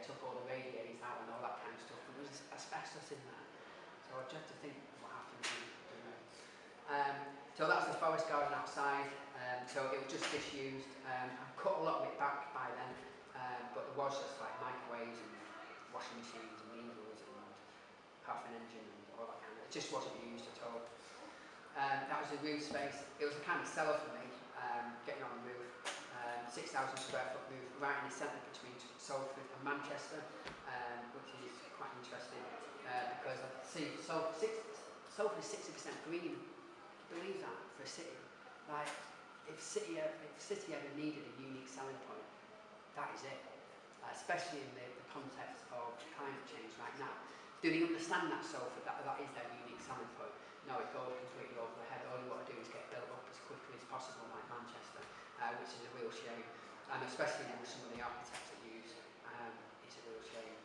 took all the radiators out and all that kind of stuff. But there was asbestos in there, so I just have to think what happened. So that's the forest garden outside. So it was just disused. I cut a lot of it back by then, but there was just like microwaves and washing machines and needles and half an engine and all that kind of. It just wasn't used at all. That was the roof space. It was a kind of cellar for me, getting on the roof. 6,000 square foot roof right in the centre between Salford and Manchester, which is quite interesting because I see Salford is 60% green. Believe that for a city. Like if city ever needed a unique selling point, that is it. Especially in the context of climate change right now. Do they understand that Salford, that is their unique selling point? No, it goes completely over the head. All you want to do is get built up as quickly as possible like Manchester, which is a real shame. And especially with some of the architects that use, it's a real shame.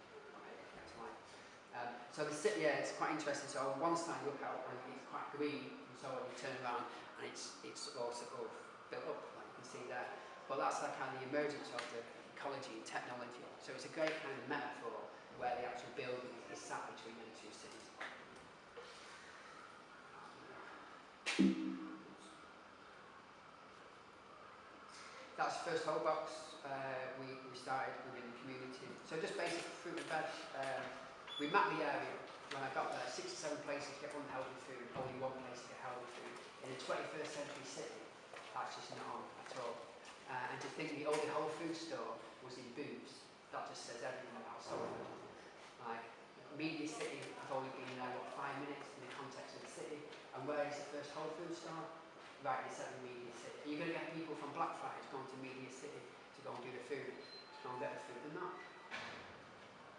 So the city, yeah, it's quite interesting. So on one side you look out and it's quite green, and so when you turn around and it's all sort of built up, like you can see there. But that's like kind of the emergence of the ecology and technology. So it's a great kind of metaphor where the actual building is sat between the two cities. That's the first whole box we started within the community. So just basic fruit and veg. We mapped the area. When I got there, 67 places to get unhealthy food, only 1 place to get healthy food. In a 21st century city, that's just not on at all. And to think the only whole food store was in Boots, that just says everything about Salford. Like, Media City, I've only been there, 5 minutes in the context of the city. And where is the first whole food store? Right in the centre of Media City. Are you going to get people from Blackfriars going to Media City to go and do the food, to go and get the food? They're not.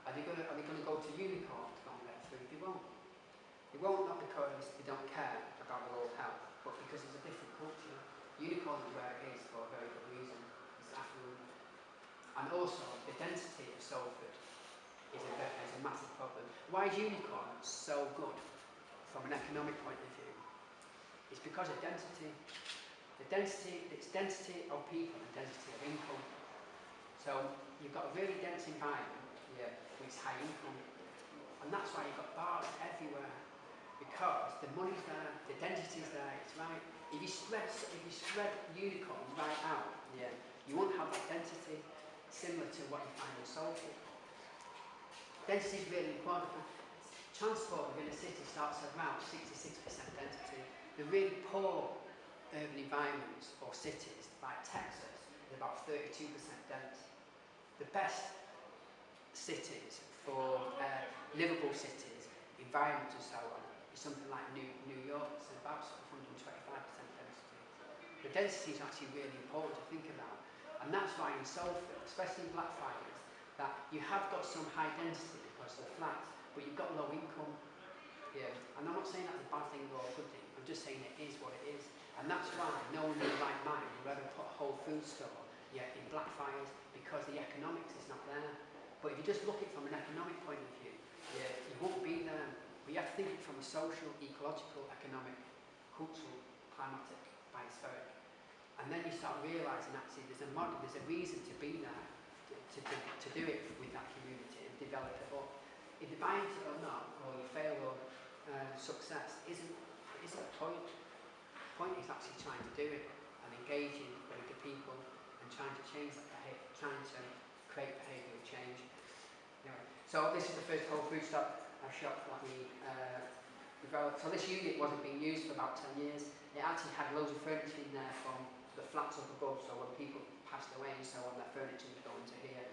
Are they going to go to Unicorn to go and get the food? They won't. They won't, not because they don't care about their own health, but because it's a different culture. Unicorn is where it is for a very good reason. It's affluent. And also, the density of Salford is a massive problem. Why is Unicorn so good from an economic point of view? It's because of density. It's density of people and density of income. So you've got a really dense environment, with high income, and that's why you've got bars everywhere, because the money's there, the density's there. It's right. If you spread Unicorn right out, you won't have that density, similar to what you find in Salford. Density is really important. Transport within a city starts at around 66% density. The really poor urban environments or cities, like Texas, is about 32% dense. The best cities for livable cities, environment and so on, is something like New York. It's about 125% density. The density is actually really important to think about, and that's why in Salford, especially in Blackfriars, that you have got some high density because of the flats, but you've got low income. And I'm not saying that's a bad thing or a good thing. I'm just saying it is what it is, and that's why no one in their right mind will ever put a Whole Food store in Blackfriars, because the economics is not there. But if you just look at it from an economic point of view, you won't be there. But you have to think it from a social, ecological, economic, cultural, climatic, biospheric. And then you start realising actually there's a reason to be there, to do it with that community and develop it up. If you buy into it or not, or you fail or success isn't the point. The point is actually trying to do it and engaging with the people and trying to change that behaviour, trying to create behavioural change. Anyway, so this is the first Whole Food shop that we developed. So this unit wasn't being used for about 10 years. It actually had loads of furniture in there from the flats up above, so when people passed away and so on, that furniture would go into here.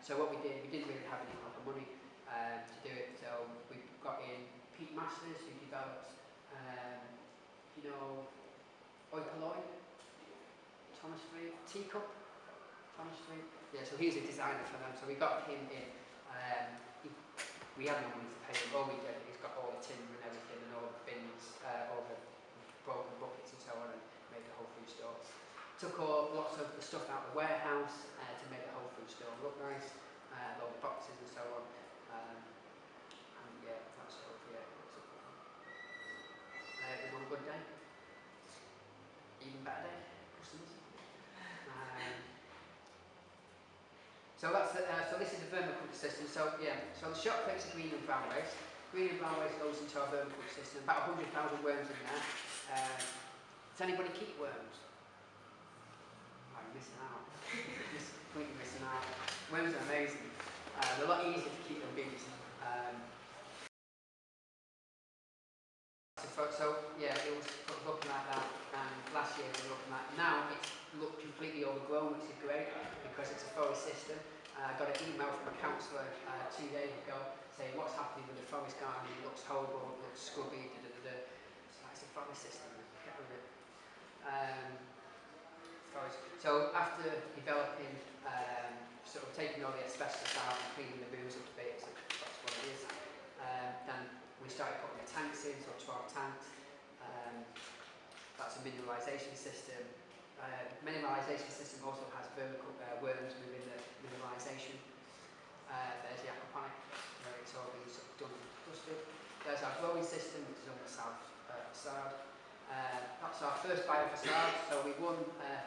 So what we didn't really have any proper money to do it, so we got in Pete Masters, who developed, Oi Polloi, Thomas Street, Teacup, Thomas Street. So he's a designer for them, so we got him in. We had no money to pay him. All we did, he's got all the timber and everything, and all the bins, all the broken buckets and so on, and made the Whole Food store. Took lots of the stuff out of the warehouse to make the Whole Food store look nice, all the boxes and so on. That's all. It was a good day. Even better day, customers. So this is the vermiculture system. So the shop creates a green and brown waste. Green and brown waste goes into our vermiculture system. About 100,000 worms in there. Does anybody keep worms? Oh, you're missing out. Just completely missing out. Worms are amazing. They're a lot easier to keep than bees. It was looking like that, and last year we were looking like that. Now it's looked completely overgrown, which is great because it's a forest system. I got an email from a councillor 2 days ago saying what's happening with the forest garden. It looks horrible, it looks scrubby. It's a forest system. Get rid of it. So after developing, taking all the asbestos out and cleaning the rooms up a bit, so that's what it is. Then we started putting the tanks in, so 12 tanks. That's a mineralisation system. Mineralisation system also has worms within the mineralisation. There's the aquaponic, where it's all been done and dusted. There's our growing system, which is on the south facade. That's our first biofacade, so we won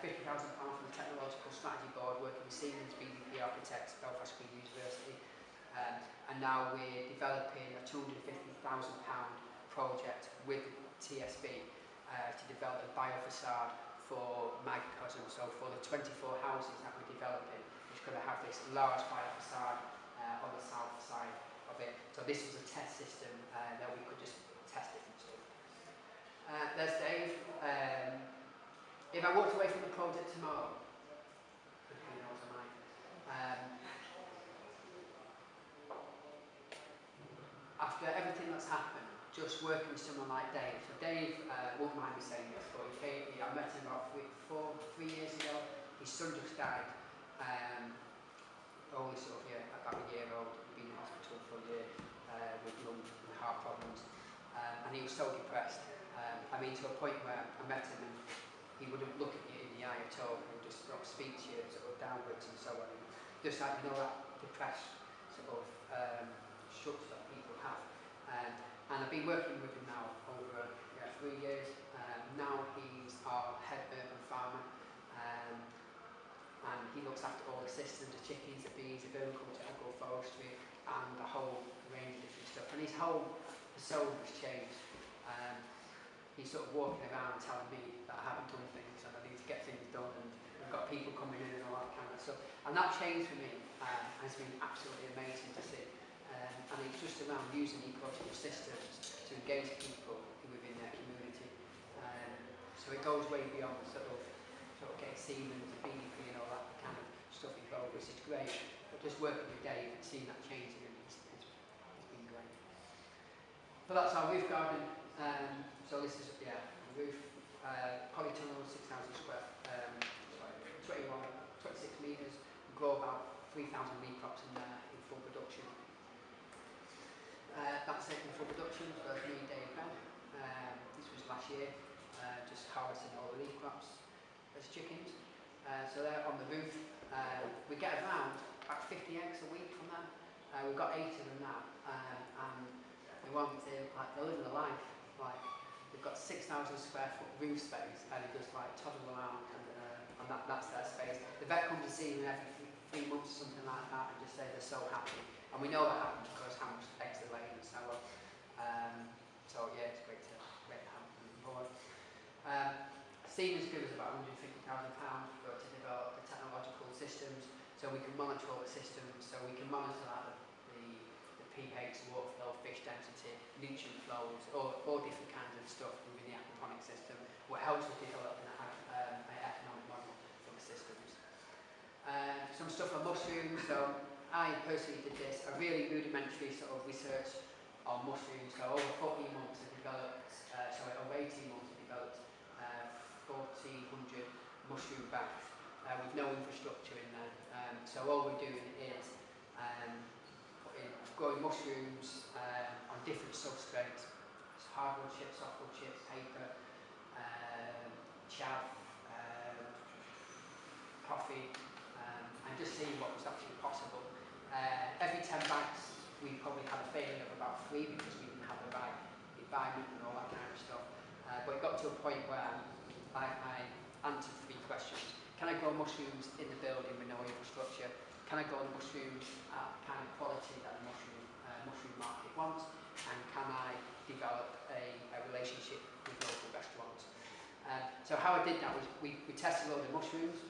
£50,000 from the Technological Strategy Board, working with Siemens, BDP Architects, Belfast Green University. And now we're developing a £250,000 project with TSB to develop a biofacade for microcosm, so for the 24 houses that we're developing, it's going to have this large biofacade on the south side of it. So this was a test system that we could just test different stuff. There's Dave. If I walked away from the project tomorrow, who knows I might. After everything that's happened, just working with someone like Dave. So Dave won't mind me saying this, but I met him about 3 years ago. His son just died. Only about a year old. He'd been in hospital for a year with lung and heart problems, and he was so depressed. To a point where I met him and he wouldn't look at you in the the eye at all. He'll just sort of speak to you sort of downwards and so on. Just like, you know, that depressed sort of structure that people have. And I've been working with him now over 3 years. Now he's our head urban farmer. And he looks after all the systems, the chickens, the bees, the vermiculture, agroforestry, and the whole range of different stuff. And his whole persona has changed. He's sort of walking around telling me that I haven't done things and I need to get things done, and we've got people coming in and all that kind of stuff. And that change for me has been absolutely amazing to see. And it's just around using ecological systems to engage people within their community. So it goes way beyond sort of getting Siemens, BDP and all that kind of stuff involved, which is great. But just working with Dave and seeing that changing, it's been great. But that's our roof garden. So this is, a roof, polytunnel, 6,000 square, 26 metres, grow about 3,000 leaf crops in there in full production. That's it in full production, so that's me, Dave, Ben. This was last year, just harvesting all the leaf crops as chickens. So they're on the roof. We get around about 50 eggs a week from them. We've got 8 of them now, and they want to, like, they're living a life. Like, they've got 6,000 square foot roof space, and they just like toddle around, and that's their space. The vet comes to see them every 3 months or something like that, and just say they're so happy. And we know that happens because how much eggs they're laying and so on. So yeah, it's great to have them on board. Siemens give us about £150,000 to develop the technological systems, so we can monitor all the systems, so we can monitor like the pH, water flow, fish density, nutrient flows, all different kinds of stuff within the aquaponic system, what helps us develop an economic model for the systems. Some stuff on mushrooms. So I personally did this, a really rudimentary sort of research on mushrooms. So over 14 months I developed, over 18 months I developed 1,400 mushroom bags with no infrastructure in there. So all we're doing is growing mushrooms on different substrates, hardwood chips, softwood chips, paper, chaff, coffee, and just seeing what was actually possible. Every 10 bags we probably had a failure of about 3 because we didn't have the right environment and all that kind of stuff. But it got to a point where I answered 3 questions. Can I grow mushrooms in the building with no infrastructure? Can I grow the mushrooms at the kind of quality that the mushroom market wants? And can I develop a relationship with local restaurants? So how I did that was we tested a load of mushrooms,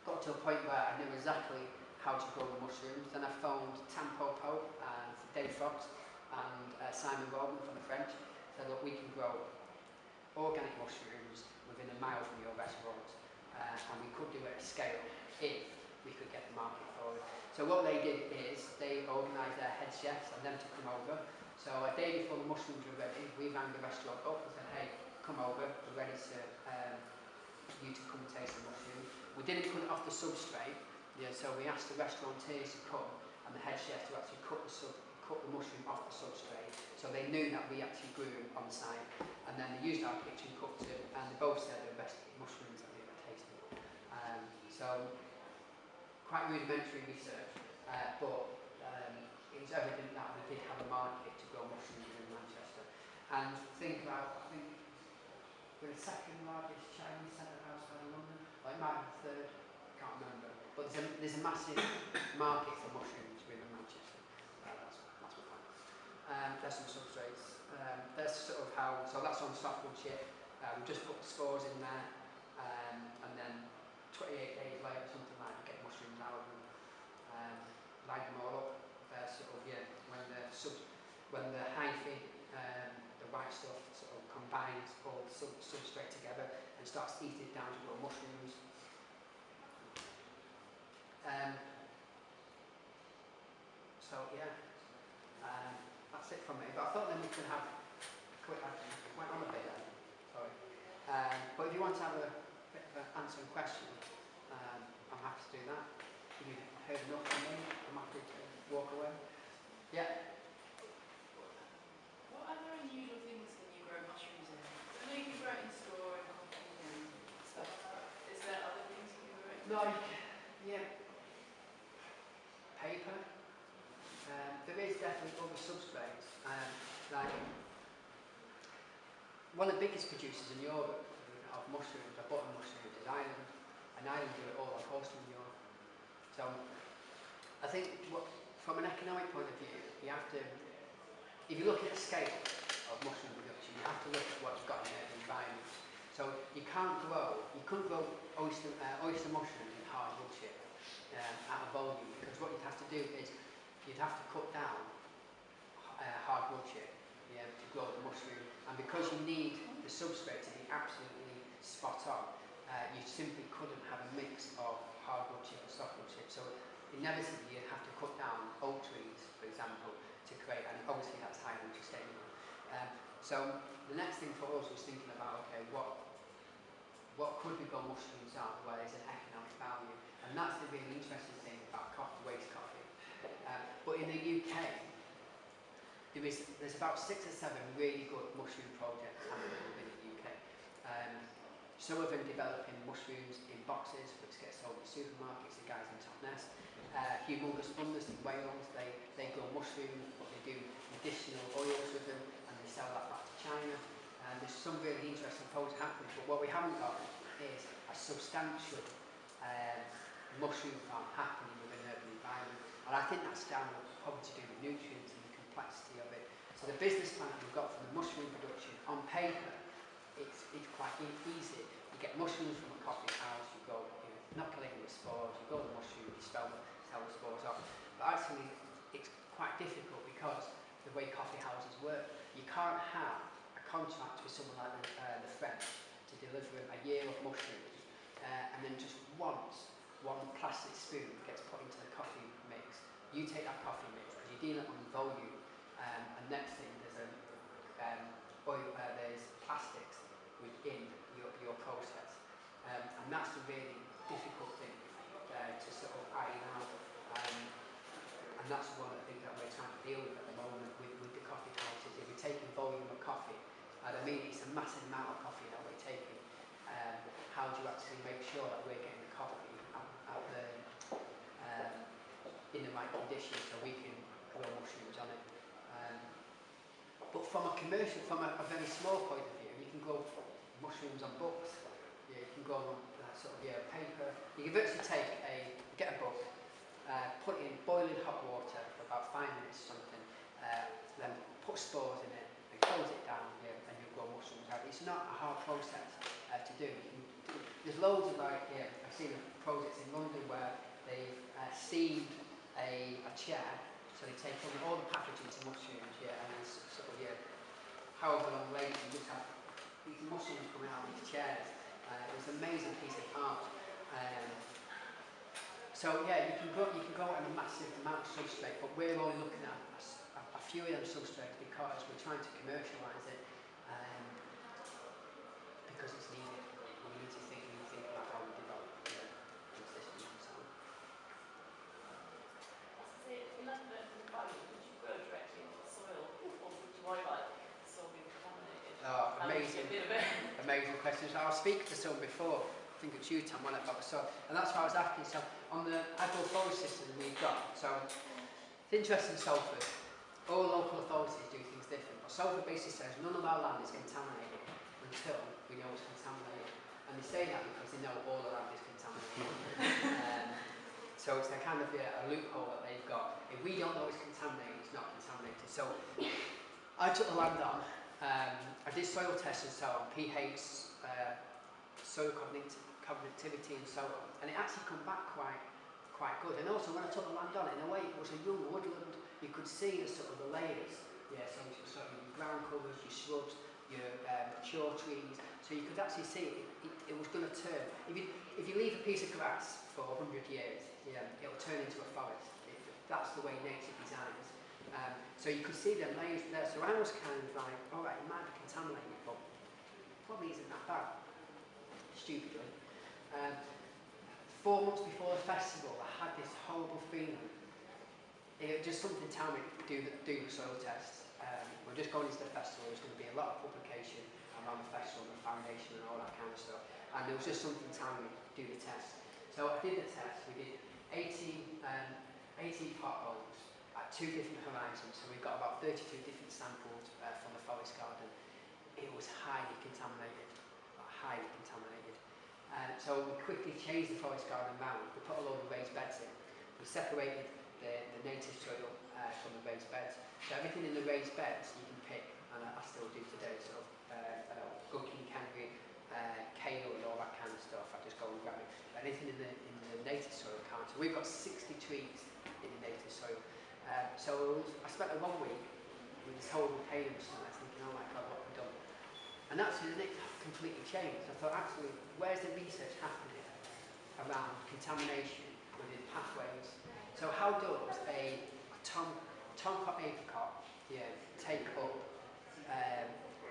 got to a point where I knew exactly how to grow the mushrooms. Then I phoned Tampopo and Dave Fox and Simon Roman from the French. Said, look, we can grow organic mushrooms within a mile from your restaurant, and we could do it at scale if we could get the market for it. So what they did is they organised their head chefs and them to come over. So a day before the mushrooms were ready, we rang the restaurant up and said, hey, come over, we're ready to you to come and taste the mushroom. We didn't put it off the substrate, so we asked the restaurateurs to come and the head chef to actually cut the mushroom off the substrate, so they knew that we actually grew them on site. And then they used our kitchen cook too, and they both said they're the best mushrooms that they've ever tasted. So quite rudimentary research, but it was evident that we did have a market to grow mushrooms in Manchester. And think about, I think we're the 2nd largest Chinese centre outside of London, or it might be the 3rd, I can't remember. But there's a massive market for mushrooms within Manchester. That's what I found. There's some substrates. That's sort of how, so that's on softwood chip. We just put the spores in there, and then 28 days later, something like that, get mushrooms out of them, line them all up. When the hyphae, the white stuff, sort of combines all the substrate together and starts eating it down to grow mushrooms. So yeah, that's it from me. But I thought then we could have I went on a bit then. Sorry. But if you want to have a bit of an answering question, I'm happy to do that. If you've heard enough from me, I'm happy to walk away. Yeah. What other unusual things can you grow mushrooms in? I know you can grow it in store and stuff. Is Like, yeah, paper. There is definitely other substrates. Like, one of the biggest producers in Europe of mushrooms, or button mushrooms, is Ireland. And Ireland do it all on coastal Europe. So, I think from an economic point of view, you have to, if you look at the scale of mushroom production, you have to look at what you've got in the environment. So you couldn't grow oyster mushrooms in hardwood chip at a volume, because what you'd have to do is you'd have to cut down hardwood chip to grow the mushroom, and because you need the substrate to be absolutely spot on, you simply couldn't have a mix of hardwood chip and softwood chip. So inevitably you'd have to cut down oak trees, for example, to create, and obviously that's highly unsustainable. So the next thing for us was thinking about, okay, what could we grow mushrooms out where there's an economic value, and that's the really interesting thing about coffee, waste coffee. But in the UK, there's about 6 or 7 really good mushroom projects happening within the UK. Some of them developing mushrooms in boxes, which get sold in supermarkets, the guys in Totnes. Humongous Funders in Wales, they grow mushrooms, but they do medicinal oils with them, and they sell that back to China. There's some really interesting projects happening, but what we haven't got is a substantial mushroom farm happening within an urban environment. And I think that's down probably to do with nutrients and the complexity of it. So the business plan that we've got for the mushroom production, on paper, it's quite easy. You get mushrooms from a coffee house, you go, inoculate them with spores, you grow the mushroom, you sell the spores off. But actually, it's quite difficult because the way coffee houses work, you can't have a contract with someone like the French to deliver them a year of mushrooms, and then just once, one plastic spoon gets put into the coffee mix. You take that coffee mix, because you deal it on volume, and next thing there's there's plastics within your process, and that's the really difficult thing to sort of iron out, and that's one of the things that we're trying to deal with at the moment with the coffee houses. If we're taking volume of coffee, and I mean it's a massive amount of coffee that we're taking, how do you actually make sure that we're getting the coffee out there in the right conditions so we can grow mushrooms on it? But from a commercial, from a very small point of view, you can grow mushrooms on books. You can grow on sort of paper. You can virtually get a book, put it in boiling hot water for about 5 minutes or something, then put spores in it and close it down, and you grow mushrooms out. It's not a hard process to do. There's loads of I've seen projects in London where they've seamed a chair. So they take all the packaging to mushrooms, and then sort of, however long later, you just have these mushrooms coming out of these chairs. It was an amazing piece of art. So you can go on a massive amount of substrate, but we're only looking at a few of them substrates because we're trying to commercialise it, because it's needed. We need to think about how we develop systems and so on. In that environment, would you grow directly into the soil, or would you worry about the soil being contaminated? Oh, amazing questions. I was speaking to someone before, I think it's you, Tom, about the soil, and that's what I was asking. So on the agroforest system we've got, so it's interesting, Salford, all local authorities do things different, but Salford basically says none of our land is contaminated until we know it's contaminated, and they say that because they know all the land is contaminated. So it's a kind of a loophole that they've got. If we don't know it's contaminated, it's not contaminated. So I took the land on, I did soil tests and so on, pH, soil connectivity and so on, and it actually come back quite good. And also when I took the land on, in a way it was a young woodland. You could see the sort of the layers, so sort of your ground covers, your shrubs, your mature trees, so you could actually see it was going to turn. If you leave a piece of grass for 100 years, it'll turn into a forest. That's the way nature designs. So you could see them layers there. So I was kind of like, all right, it might be contaminated, but probably isn't that bad. Stupidly. 4 months before the festival, I had this horrible feeling. It just something tell me do the soil tests. We're just going into the festival. There's going to be a lot of publication around the festival and the foundation and all that kind of stuff. And there was just something telling me do the test. So I did the test. We did 18 potholes at 2 different horizons. So we've got about 32 different samples from the forest garden. It was highly contaminated, highly contaminated. So we quickly changed the forest garden round. We put a load of raised beds in. We separated the native soil from the raised beds. So everything in the raised beds you can pick, and I still do today. So good king canary, kale and all that kind of stuff. I just go and grab it. Anything in the native soil counts. So we've got 60 trees in the native soil. So I spent a 1 week with this horrible pain and stuff, thinking, oh my God, what have we done? And actually, it completely changed. I thought, actually, where's the research happening around contamination within pathways? So how does a tomcot apricot take up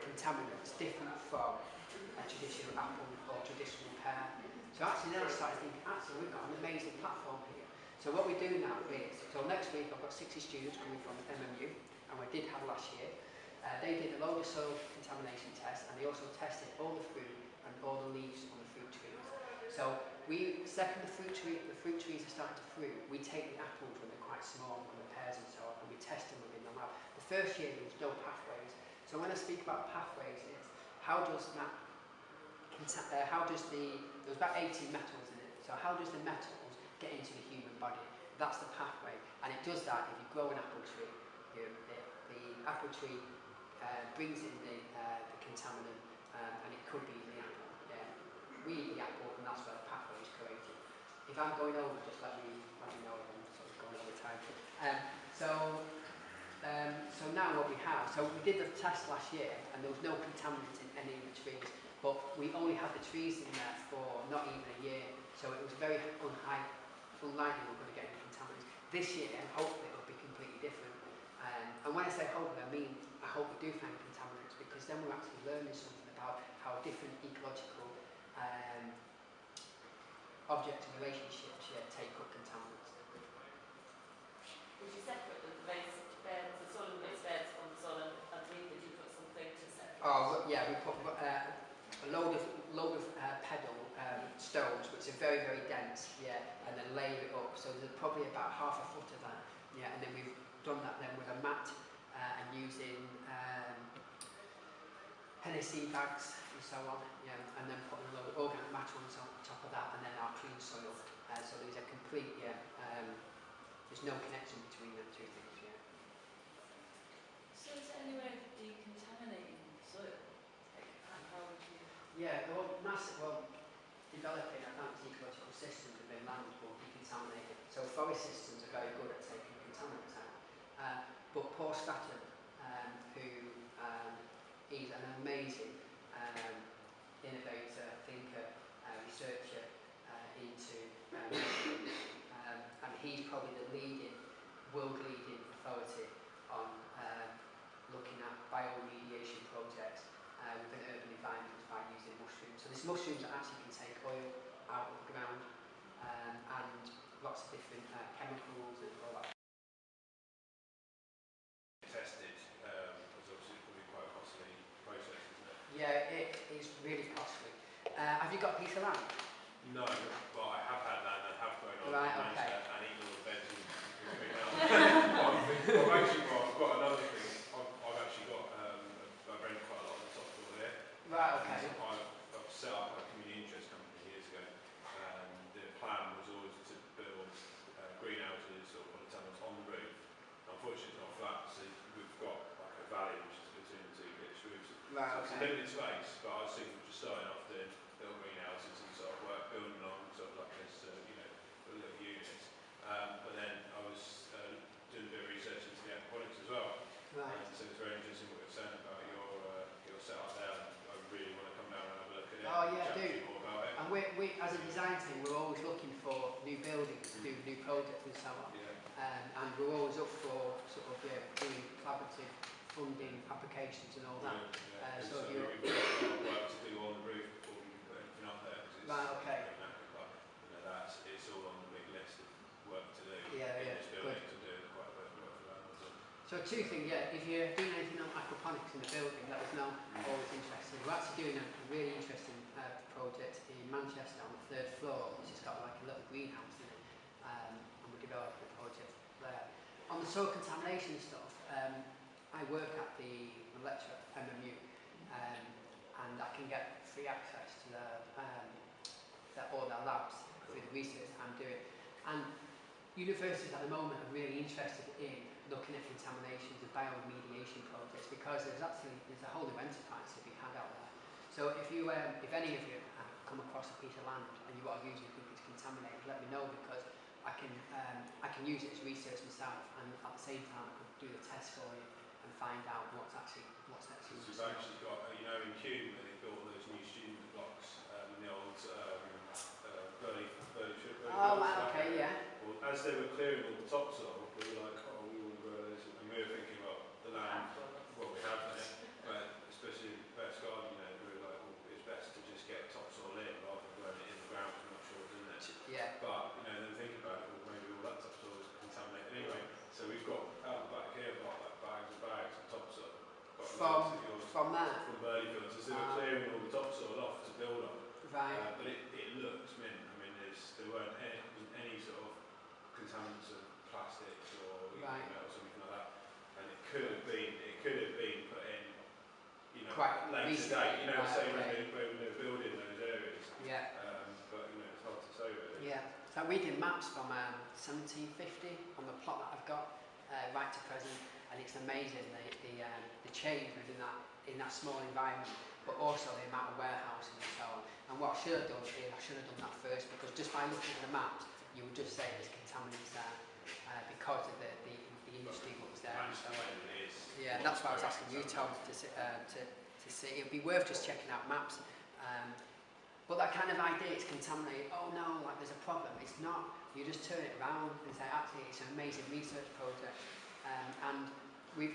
contaminants different from a traditional apple or traditional pear? So actually then I started thinking, actually we've got an amazing platform here. So what we do now is, so next week I've got 60 students coming from MMU, and we did have last year. They did a load of soil contamination tests, and they also tested all the fruit and all the leaves on the fruit trees. So we, second the fruit trees are starting to fruit, we take the apples when they're quite small, and the pears and so on, and we test them within the lab. The first year there was no pathways. So when I speak about pathways, it's how does that, there was about 18 metals in it, so how does the metals get into the human body? That's the pathway, and it does that if you grow an apple tree. The apple tree brings in the contaminant, and it could be in the apple. We eat the apple, and that's where the pathway is created. If I'm going over, just let me know if I'm sort of going over time. So now what we have, so we did the test last year, and there was no contaminant in any of the trees, but we only had the trees in there for not even a year, so it was very unlikely we were going to get any contaminants. This year, hopefully, it will be completely different. And when I say hopefully, I mean I hope we do find contaminants, because then we're actually learning something about how different ecological objects and relationships take up contaminants. Would you separate the raised beds, the soil and raised beds from the soil underneath? Did you put something to separate? Oh yeah, we put a load of pedal stones, which are very, very dense, and then layer it up. So there's probably about half a foot of that, and then we've done that then with a mat and using Hennessy bags and so on, and then putting a load of organic matter on top of that, and then our clean soil. So there's a complete, there's no connection between the two things, So is there any way of decontaminating soil? And how would you? Developing advanced ecological systems within land will decontaminate it. So forest systems are very good at taking contaminants out. But Paul Stratton, who is an amazing innovator, thinker, researcher into and he's probably the world-leading authority on looking at bioremediation projects within urban environments by using mushrooms. So these mushrooms that actually can take oil out of the ground and lots of different chemicals and all that. Tested, because obviously it could be quite a costly process, isn't it? Yeah, it is really costly. Have you got a piece of land? No, but I have had land and have grown on Right, and okay. and eaten all the beds and I've got another thing. I've actually got I rent quite a lot of the top floor here. Right, okay. I've set up a community interest company years ago, and the plan was always to build greenhouses or polytunnels on the roof. Unfortunately, it's not flat, so we've got like a valley which is between the two pitched roofs. Right, So it's a okay. limited space, but I was thinking of just starting off doing little greenhouses and sort of building along sort of like this, little units. But then I was doing a bit of research into the aquaponics as well. Right. And so it's very interesting what you're saying about your setup there. I really want to come down and have a look at it. Oh, yeah, chat I do. to you more about it. And we as a design team, we're always looking for new buildings to do new projects and so on. Yeah. And we're always up for sort of doing collaborative funding applications and all that. So So you're we've got a lot of work to do on the roof before we can put anything up there. Right, okay. It's all on the big list of work to do. Yeah, in yeah, this good. building to do quite a bit of work for landlords. So two things, yeah, if you're doing anything on aquaponics in the building, let us know. Always interested. We're actually doing a really interesting project in Manchester on the 3rd floor, which has got like a little greenhouse in it, and we're developing a project there. On the soil contamination stuff, I work at the lecture at MMU, and I can get free access to all their labs through the research I'm doing. And universities at the moment are really interested in looking at contaminations and bioremediation projects, because there's a whole new enterprise to be had out there. So if any of you come across a piece of land and you want to use it, think it's contaminated, let me know, because I can use it as research myself, and at the same time I can do the test for you and find out what's actually. So we've actually got, in Kew, where they built those new student blocks in the old Burley Oh, okay, yeah. Well, as they were clearing all the topsoil, they were like, oh, we want to grow those, and we were thinking, well, the land, well, we have there, but especially in Best Garden, we were like, well, it's best to just get topsoil in rather than growing it in the ground, because we're not sure what's in there. Yeah. But, then think about it, well, maybe all that topsoil is contaminated anyway. So we've got out the back here, like bags and bags of topsoil. From that? From Burley Fields, as they were clearing all the topsoil off to build on. Right. But it looks mint. I mean, there wasn't any sort of contaminants of plastics or or something like that. And it could have been put in, quite later recently. date. Say when they were building those areas. Yeah. But it's hard to say really. Yeah. So we did maps from 1750 on the plot that I've got right to present, and it's amazing the change within that small environment, but also the amount of warehousing and so on. And what I should have done is I should have done that first, because just by looking at the maps, you would just say there's contaminants there because of the industry that was there and so on. Yeah, that's why I was asking you, Tom, to see. It'd be worth just checking out maps. But that kind of idea, it's contaminated, oh no, like there's a problem. It's not. You just turn it around and say, actually, it's an amazing research project. And we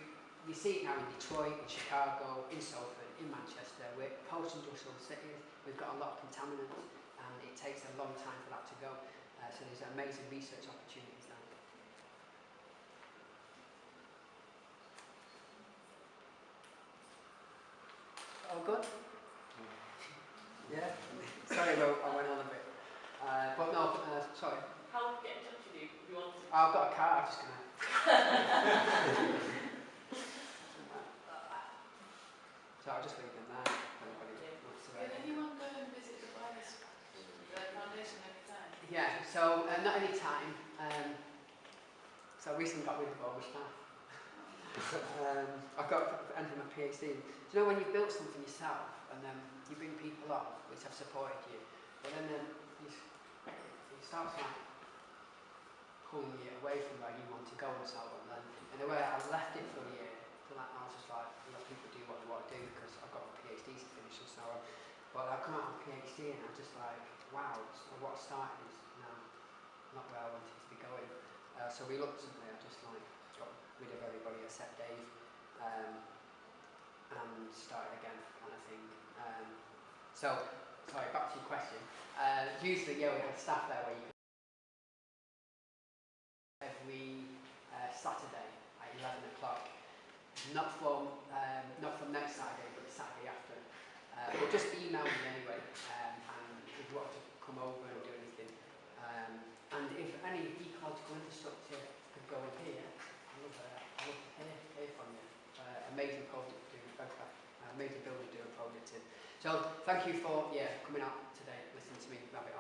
see it now in Detroit, in Chicago, in Salford, in Manchester. We're post-industrial cities. We've got a lot of contaminants, and it takes a long time for that to go. So there's amazing research opportunities there. All good? Yeah? Sorry, I went on a bit. But no, sorry. How would we get in touch with you if you wanted? I've got a car, I'm just going to... So I'll just leave them there. Can anyone go and visit the foundation every time? Yeah, so not any time. So I recently got rid of all my staff. I've got to enter my PhD. Do you know when you've built something yourself and then you bring people on which have supported you, but then you start like pulling you away from where you want to go and so on. And in a way, I left it for a year. I was just like, let people do what they want to do, because I've got my PhD to finish and so on. But I've come out of my PhD and I'm just like, wow, what started is not where I wanted to be going. So reluctantly, I just like got rid of everybody except Dave and started again, kind of thing. So, sorry, back to your question. Usually, we have staff there where you can every Saturday at 11 o'clock. Not from next Saturday, but the Saturday after. But just email me anyway, and if you want to come over and do anything. And if any ecological infrastructure could go in here, I'd love to hear from you. Amazing project amazing building doing a project in. So thank you for coming out today, listening to me, Rabbit.